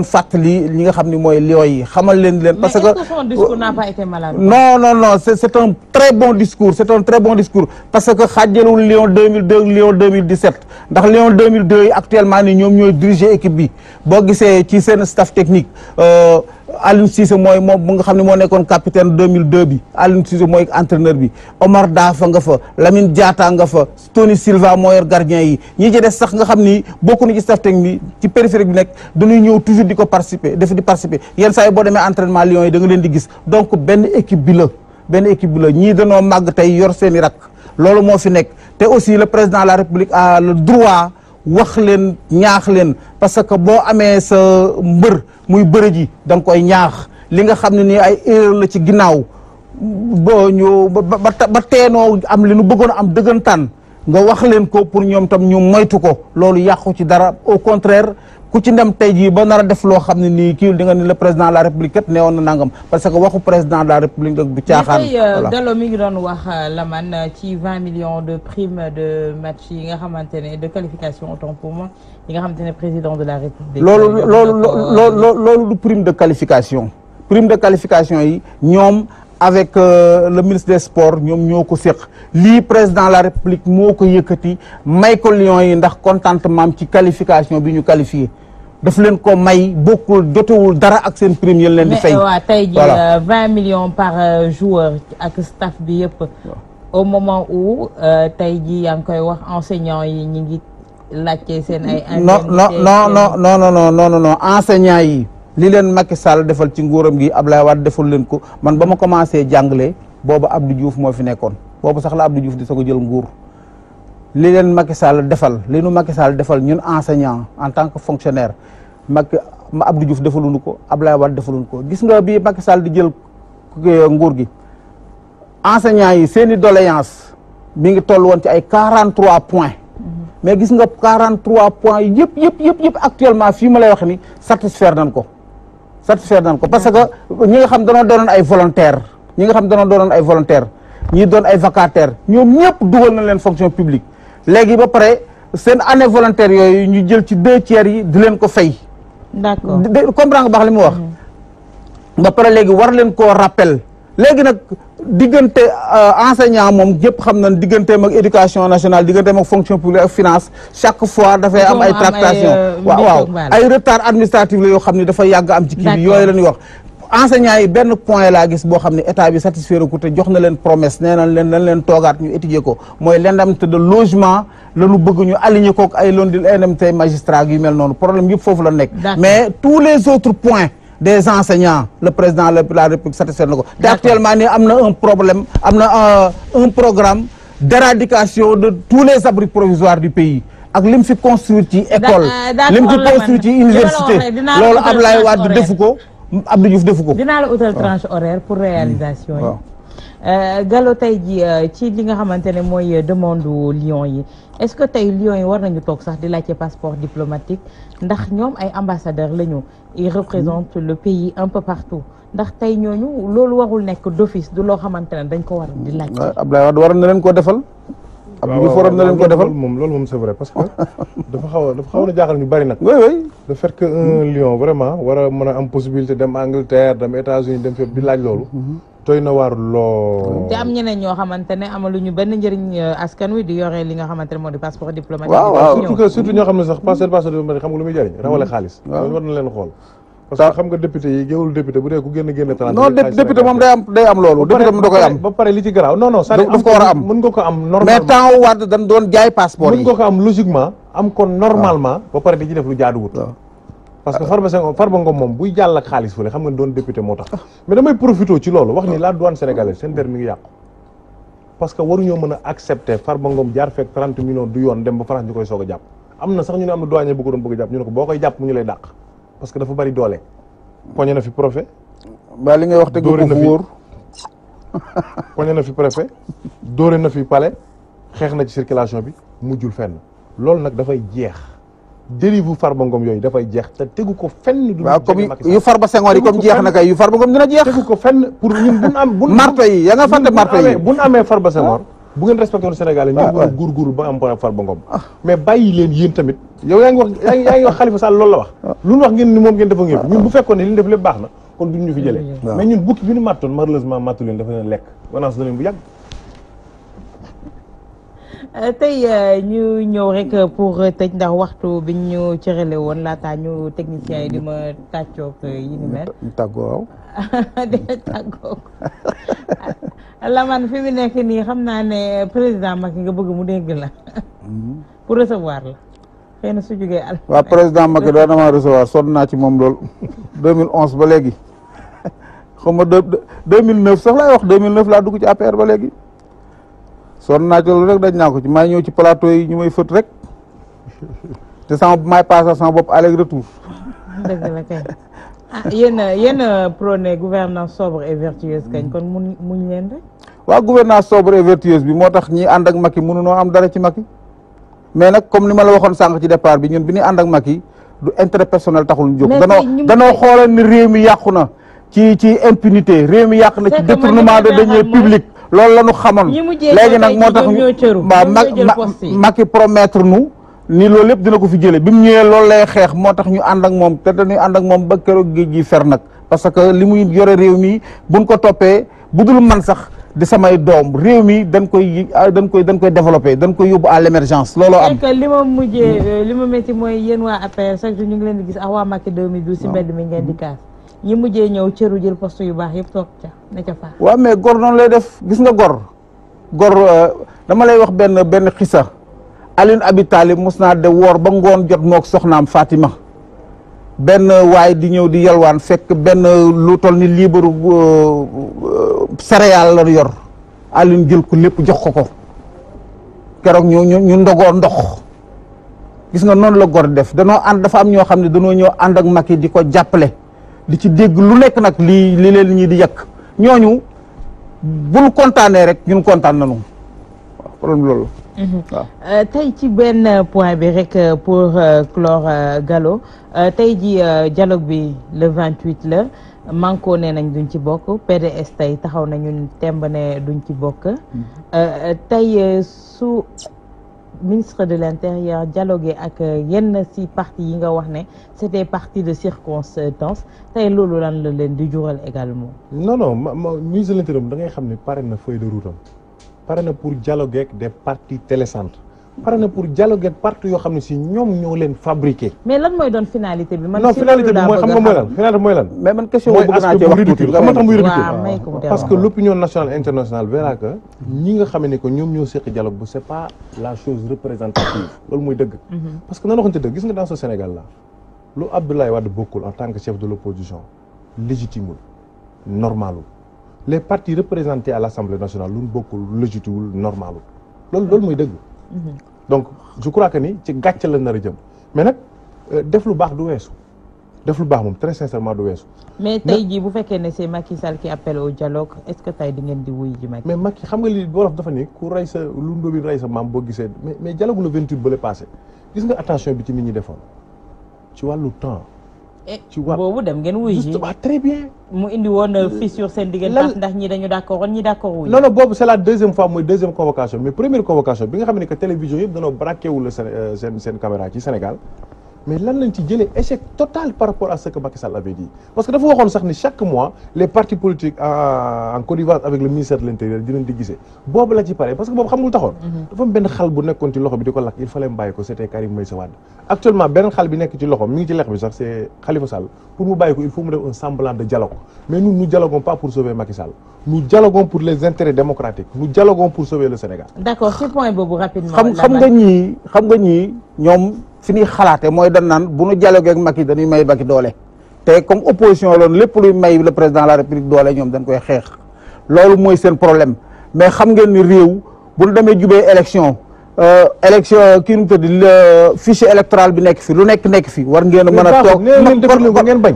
fàttali ñi nga xam ni mooy Lions yi xamal leen parce que est-ce que son discours n'a pas été malade? non c'est un très bon discours parce que xaajalul Lions 2002 Lions 2017 ndax Lions 2002 yi actuellement ni ñoom ñooy diriger équipe bi boo gisee ci seen staff technique Aliou Cissé mooy moom bu nga xam ne moo nekkoon capitaine 2002 bi Aliou Cissé mooy entraîneur bi Omar Dafa nga fa Lamine Diatta nga fa Tony Silva moo yor gardien yi ñi ci des sax nga xam ni bokku na ci staff technique ci périphérique bi nekk dañuy ñëw toujours di participer yenn saa yi boo demee entraînement Lions yi da nga leen di gis donc benn équipe bi la ñii dañoo màgg tey yor seen i rak loolu moo fi nekk te aussi le président de la République a le droit wax leen ñaax leen parce que boo amee sa mbër muy bëre ji da nga koy ñaax li nga xam ne nii ay erreur la ci ginnaaw ba teenoo am li nu bëggoon a am dëggantaan nga wax leen ko pour ñoom tam ñu moytu ko loolu yàqu ci dara au contraire ku ci ndem tey jii ba nar a def loo xam ne nii kii di nga ni le président de la république kat nee woon na nangam parce que waxu président de la république nag du caaxaan. voilà Gallo mi ngi doon wax Lamane ci 20 millions de primes de match yi nga xamante ne de qualification autant pour moi yi nga xamante ne président de la république. loolu du prime de qualification. prime de qualification yi ñoom avec le ministre des sports ñoom ñoo ko séq lii président de la république moo ko yëkkati may ko Lions yi ndax contentement ci qualification bi ñu qualifié daf leen ko may bokkul jotewul dara ak seen prime yéen leen di fay. mais waaw tey jii 20 millions par joueur ak staff bi yëpp. au moment où tey jii yaa ngi koy wax enseignants yi ñu ngi laajte seen ay. non enseignants yi. li leen Macky Sall defal ci nguuram gi Ablaye Wade defal leen ko man ba ma commencé jàngale boobu Abdou Diouf moo fi nekkoon boobu sax la Abdou Diouf di soog a jël nguur li leen Macky Sall defal li nu Macky Sall defal ñun enseignant en tant que fonctionnaire Abdou Diouf defaluñu ko Ablaye Wade defaluñu ko gis nga bi Macky Sall di jël nguur gi enseignants yi seeni doléance mi ngi toll woon ci ay 43 points mais gis nga 43 points yëpp actuellement fii ma lay wax ni satisfaire nañ ko parce que ñi nga xam danoo doonoon ay volontaire ñi doon ay vacataires ñoom ñëpp dugal na leen fonction publique léegi ba pare seen année volontaire yooyu ñu jël ci 2/3 yi di leen ko fay. d'accord comprendre nga baax li mu wax. ba pare léegi war leen koo rappel léegi nag diggante enseignant moom yëpp xam nañ digganteem ak éducation nationale digganteem ak fonction publique ak finance chaque fois dafay am ay tractation waaw ay retard administratif la yoo xam ne dafa yàgg am ci kii bi yooyu la ñuy wax enseignants yi benn point laa gis boo xam ne état bi satisfaire ko te jox na leen promesse nee na leen dañ leen toogaat ñu étudier ko mooy l'indemnité de logement la ñu bëgg ñu aligner ko ak ay loon di indemnité magistrat yu mel noonu problème yëpp foofu la nekk mais tous les autres points des enseignants le président de la République satisfaire na ko te actuellement nii am na un problème am na un programme d'éradication de tous les abris provisoires du pays ak lim fi construire ci école lim fi construire ci université loolu Ablaye Wade defu ko Abdou Diouf defu ko. dinaa la utal tranche horaire pour réalisation yi. Gallo tey ji ci li nga xamante ne mooy demande Lions yi est-ce que tey Lions yi war nañu toog sax di laajte passeport diplomatique ndax ñoom ay ambassadeurs lañu ils représentent le pays un peu partout ndax tey ñooñu loolu warul nekk d'office du loo xamante ne dañ ko war di laajte. Ablaye Wade waroon na leen koo defal. Abdou Diouf waroon na leen ko defal loolu moom c'est vrai parce que dafa xaw a jaaxal ñu bari nag. oui. le fait que un lion vraiment war a mën a am possibilité dem Angleterre dem États-Unis dem fépp di laaj loolu. toy na waar loo. te am ñeneen ñoo xamante ne amaluñu benn njëriñ askan wi di yore li nga xamante ne moo di passeport diplomatique. waaw surtout ñoo xam ne sax passeport diplomatique xam nga lu muy jëriñ rawale xaalis. waaw war na leen xool. parce que xam nga député yi géewul député bu dee ku génn 30. non député moom day am loolu. député moom da koy am ba pare li ci garaaw non daf ko war a am mën nga ko am normalement mais temps Wade dañ doon jaay passeport yi. mën nga ko am logiquement am ko normalement. ba pare di ci def lu jaaduwut. parce que Farba Ngom moom buy jàll ak xaalis fële xam nga doon député moo tax. mais damay profité ci loolu wax ni la douane sénégalaise seen der mi ngi yàqu. parce que waruñoo mën a accepter Farba Ngom jaar fekk 30 millions du yoon dem ba France ñu koy soog a jàpp. am na sax ñu ne am na douanier bu ko doon bëgg a jàpp ñu ne ko boo koy jàpp mu ñu lay dàq. parce que dafa bari doole. poñe na fi préfet. ba li ngay wax dëgg ko fu wóor. poñe na fi préfet. dóore na fi palais. xeex na ci circulation bi mujjul fenn. loolu nag dafay jeex. dérive Farba Ngom yooyu dafay jeex te tegu ko fenn. waaw comme yu Farba Senghor yi comme jeex na kay yu Farba Ngom dina jeex. tegu ko fenn pour ñun bu am. marto yi ya nga fàtte marto yi bu ñu amee Farba Senghor. bu ngeen respecté woon Sénégal yi. waaw ñëpp góorgóorlu ba am Farba Ngom. mais bàyyi leen yéen tamit. yow yaa ngi wax Khalifa Sall loolu la wax. lu ñu wax ngeen ni moom ngeen defa ngeen ñun bu fekkoon ne li ñu def lépp baax na kon duñ ñu fi jëlee. mais ñun bukki bi ñu màttoon malheureusement màttu leen dafa leen lekk wanaas na leen bu yàgg. tey ñu ñëw rek pour tëj ndax waxtu bi ñu cërale woon laataa ñu techniciens yi di ma tàccoog yi ni mel. tàggoo waaw. di tàggoo Lamane fi mu nekk nii xam naa ne président Macky nga bëgg mu dégg la. pour recevoir la xëy na su jógee al. waaw président Macky doon na ma recevoir sonn naa ci moom loolu 2011 ba léegi xam nga 2009 sax laay wax 2009 laa dugg ci APR ba léegi. sonn naa ci loolu rek dañ naa ko ci maay ñëw ci plateau yi ñu may fët rek te sama maay passé sama bopp aller retour. dëgg la kay ah yéen prôné gouvernance sobre et vertueuse kañ kon muñ leen rek. waa gouvernance sobre et vertueuse bi moo tax ñi ànd ak Macky mënunoo am dara ci Macky mais nag comme ni ma la waxoon sànq ci départ bi ñun bi ñuy ànd ak Macky du intérêt personnel taxul ñu jóg. danoo xoolal ni réew mi yàqu na ci impunité, réew mi yàq na ci détournement de deniers publics. loolu la ñu xamoon léegi nag moo tax Macky promettre nu ni loolu lépp dina ko fi jëlee bi mu ñëwee loolu lay xeex moo tax ñu ànd ak moom te dañuy ànd ak moom ba keroog géej gi fer nag parce que li muy yore réew mi buñ ko toppee bu dul man sax di samay doom réew mi dañ koy développé dañ koy yóbbu à l'émergence looloo am. li ma mujjee li ma métti mooy yéen waa APR chaque jour ñu ngi leen di gis ak waa Macky 2012 si mbedd mi ngeen di kaas ñi mujjee ñëw cëru jël poste yu baax yëpp toog ca na ca faa. waaw mais gor noonu lay def gis nga gor dama lay wax benn xisa Alioune Abi Talib mos naa de woor ba ngoon jot mook soxnaam Fatima benn waay di ñëw di yalwaan fekk benn lu toll ni liibaru céréale la yor Alioune jël ko lépp jox ko keroog ñu ndogoo ndox gis nga noonu la gor def danoo ànd dafa am ñoo xam ne danoo ñëw ànd ak Macky di ko jàppale di ci dégg lu nekk nag li leen ñi di yàq ñooñu buñ kontaanee rek ñun kontaan nañu waaw problème loolu waaw tey ci benn point bi rek pour clore Gallo tey ji dialogue bi le 28 la Manko nee nañ duñ ci bokk PDS tey taxaw nañu temb ne duñ ci bokk tey su ministre de l'intérieur dialogué ak yenn si parti yi nga wax ne c'était parti de circonstance tey loolu lan la leen di jural également. non ministre de l'intérieur da ngay xam ne pare na feuille de route am pare na pour dialoguer ak des partis télécentres pare na pour dialoguer ak partis yoo xam ne si ñoom ñoo leen fabriqué. mais lan mooy doon finalité bi. non finalité bi mooy xam nga mooy lan finalité mooy lan. mais man question boobu bëgg naa cee wax tuuti xam nga tax muy ridicule parce que l'opinion nationale et internationale verra que ñi nga xam ne que ñoom ñoo seq dialogue bu c'est pas la chose représentative loolu mooy dëgg. parce que nan waxante dëgg gis nga dans ce Sénégal là lu Abdoulaye Wade bokkul en tant que chef de l'opposition légitimul normalul les partis représentés à l'Assemblée nationale lu bokkul légitimul normalul loolu mooy dëgg. donc je crois que ni ci gàcce la nar a jëm mais nag def lu baax du weesu def lu baax moom très sincèrement du weesu. mais tey jii bu fekkee ne c'est Macky Sall qui appelle au dialogue est-ce que tey di ngeen di wuy ji Macky. mais Macky xam nga li wolof dafa ni ku rey sa lu ndóobi rey sa maam boo gisee mais dialogue le 28 ba le passé gis nga attention bi ci nit ñi defoon ci wàllu temps. ci boobu dem ngeen wuy ji très bien. mu indi woon fissure seen diggante ndax ñi dañu d'accord ñi d'accord wuy non boobu c'est la deuxième fois mooy deuxième convocation mais première convocation bi nga xam ne que télévision yëpp dañoo braqué wul seen caméra ci Sénégal mais lan lañ ci jëlee échec total par rapport à ce que Macky Sall avait dit parce que dafa waxoon sax ni chaque mois les partis politiques en connivence avec le ministère de l'intérieur dinañ di gisee boobu la ci pare parce que boobu xam nga lu taxoon dafa am benn xal bu nekkoon ci loxo bi di ko lakk il fallait mu bàyyi ko c'était Karim Meïssa Wade actuellement beneen xal bi nekk ci loxo mi ngi ci lex bi sax c'est Khalifa Sall pour mu bàyyi ko il faut mu def un semblant de dialogue mais nous dialoguons pas pour sauver Macky Sall nous dialoguons pour les intérêts démocratiques nous dialoguons pour sauver le Sénégal. D'accord ce point boobu rapidement. xam nga ñii ñoom fi ñuy xalaate mooy dañ naan bu ñu dialogué ak Macky dañuy may Macky doole te comme opposition loolu lépp luy may le président de la République doole ñoom dañ koy xeex loolu mooy seen problème mais xam ngeen ni réew bu ñu demee jubee élection kii nu tudd fichier électoral bi nekk fi lu nekk fi war ngeen a mën a toog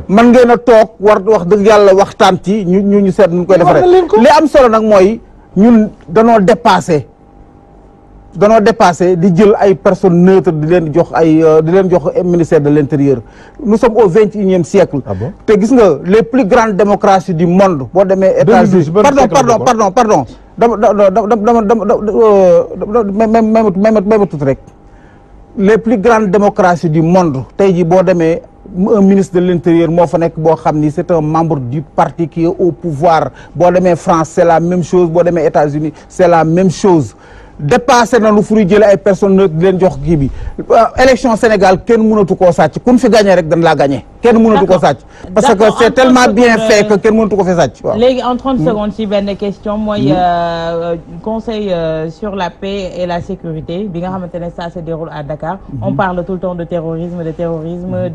man ngeen a toog war wax dëgg yàlla waxtaan ci ñu seet nu koy defaree li am solo nag mooy ñun danoo dépassé di jël ay personnes neutres di leen jox ministère de l'intérieur nous sommes au 21e siècle te gis nga les plus grandes démocraties du monde boo demee États-Unis pardon même tout rek les plus grandes démocraties du monde tey jii boo demee un ministre de l'intérieur moo fa nekk boo xam ni c'est un membre du parti qui est au pouvoir boo demee France c'est la même chose boo demee États-Unis c'est la même chose dépassé na lu fu ñu jëlee ay personnes di leen jox kii bi élection Sénégal kenn mënatu koo sàcc kun fi gagné rek dañ laa gagné kenn mënatu koo sàcc parce que c'est tellement bien fait que kenn mënatu ko fi sàcc waaw léegi en 30 secondes ci benn question mooy conseil sur la paix et la sécurité bi nga xamante ne ça se déroule à Dakar on parle tout le temps de terrorisme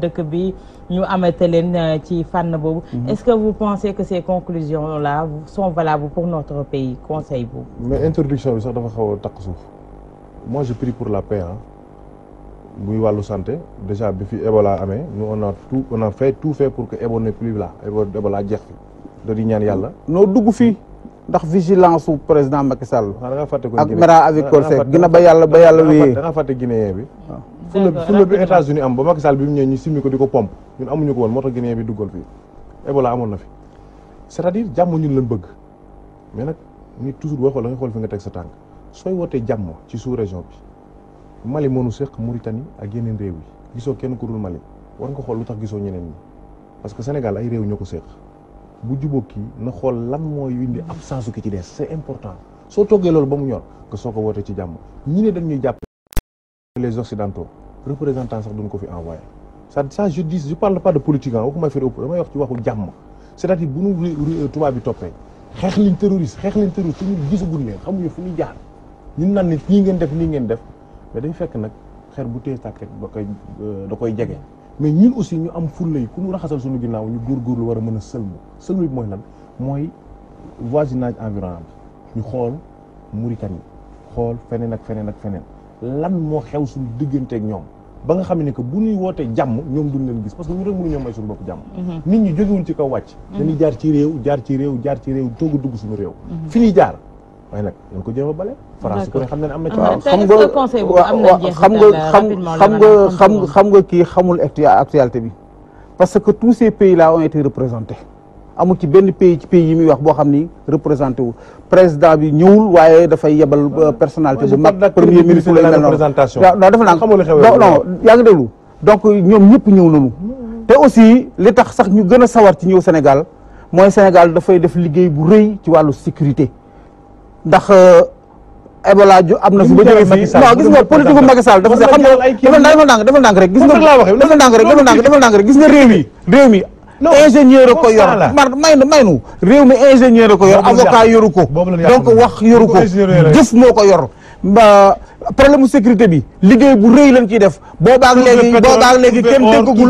dëkk bi ñu amate leen ci fànn boobu est-ce que vous pensez que ces conclusions là sont valables pour notre pays conseil boobu mais interdiction bi sax dafa xaw a takk suuf moi je prie pour la paix muy wàllu santé déjà bi fi Ebola amee nous on a fait tout fait pour que Ebola n'est plus là Ebola jeex fi da di ñaan yàlla noo dugg fii ndax vigilance su président Macky Sall. da nga fàtte ko ak Mera avec Colsec gina ba yàlla wéyee. da nga fàtte Guinéen bi. fulla bi États-Unis am ba Macky Sall bi mu ñëwee ñu simmi ko di ko pompe ñun amuñu ko woon moo tax Guinéen bi duggal fii Ebola amoon na fi c'est-à-dire jàmm ñun lañ bëgg mais nag nit toujours booy xool da nga xool fi nga teg sa tànk sooy wootee jàmm ci sous région bi Mali moonu séq Mauritanie ak yeneen réew yi gisoo kenn ku dul Mali war nga xool lu tax gisoo ñeneen ñi parce que Sénégal ay réew ñoo ko séq bu jubóo kii na xool lan mooy indi absence ki ci des c'est important soo toggee loolu ba mu ñor nga soo ko wootee ci jàmm ñi ne dañuy jàpp les occidentaux représentants sax duñ ko fi envoyé ça je parle pas de politique waxuma fi damay wax ci waxu jàmm c'est-à-dire bu ñu tubaab bi toppee xeex liñ terroriste te ñu gisagul leen xamuñu fu ñu jaar ñun naan nit ñii ngeen def nii ngeen def mais day fekk nag xeer bu téye tàkket da koy jege mais ñun aussi ñu am fulla yi ku ñu raxasal suñu ginnaaw ñu góorgóorlu war a mën a sëlmu bi mooy lan mooy voisinage environnement bi ñu xool Mauritanie xool feneen ak feneen lan moo xew suñu diggante ak ñoom ba nga xam ne que bu ñuy wootee jàmm ñoom duñ leen gis parce que ñu rek mënu ñoom may suñu bopp jàmm nit ñi jógewuñ ci kaw wàcc dañuy jaar ci réew toog a dugg suñu réew fi ñuy jaar waaye nag dañ ko jéem a bale France ko ne xam ne am na ci xam nga kii xamul actualité bi parce que tous ces pays là ont été représentés amul ci benn pays yi muy wax boo xam ni représenté wu président bi ñëwul waaye dafay yebal personnalité bu mag premier ministre lay mel noonu non dafa naan non yaa ngi déglu donc ñoom ñëpp ñëw nañu te aussi li tax sax ñu gën a sawar ci ñëw Sénégal mooy Sénégal dafay def liggéey bu rëy ci wàllu sécurité ndax Ebola ju am na fi ba jógee fii non gis nga politique bu Macky Sall dafa xam nga defal ndànk rek gis nga réew mi ingénieur a ko yor maynu réew mi ingénieur a ko yor avocat yoru ko donc wax yoru ko jëf moo ko yor problème mu sécurité bi liggéey bu rëy lañ ciy def boobaag léegi kenn déggagul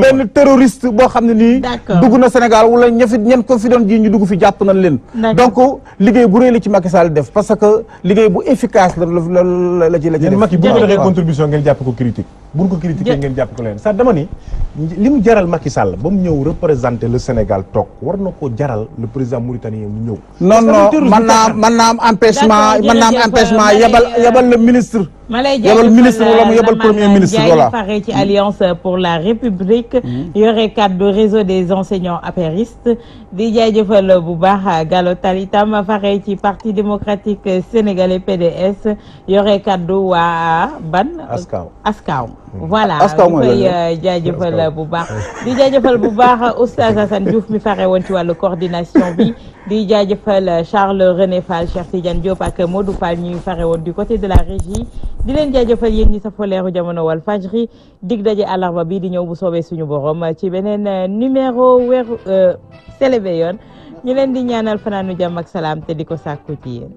benn terroriste boo xam ne nii dugg na Sénégal wala ñen ko fi doon ji ñu dugg fi jàpp nañ leen donc liggéey bu rëy la ci Macky Sall def parce que liggéey bu efficace la ci def Macky bu ko defee contribution ngeen jàpp ko critique buñ ko critiquer ngeen jàpp ko leen sax dama ni li mu jaral Macky Sall ba mu ñëw représenter le Sénégal toog war na ko jaral le président mauritanien mu ñëw non man naa am empêchement yabal le ministre yabal ministre wala mu yabal premier ministre voilà fare ci Alliance pour la République yore kaddu réseau des enseignants apéristes di jaajëfal bu baax Gallo Tall itam fare ci parti démocratique sénégalais PDS yore kaddu waa ban askaw voilà ñu koy jaajëfal bu baax di jaajëfal bu baax Oustaz Assane Diouf mi fare woon ci wàllu coordination bi di jaajëfal Charles René Fall Cheikh Tidiane Diop ak Modou Fall ñuy fare woon du côté de la régie di leen jaajëfal yéen ñi safoo Leeru Jamono Walfadjri dig daje àllarba bi di ñëw bu soobee suñu borom ci beneen numéro weeru Selebe Yoon ñu leen di ñaanal fanaanu jàmm ak salaam te di ko sàkku ci yéen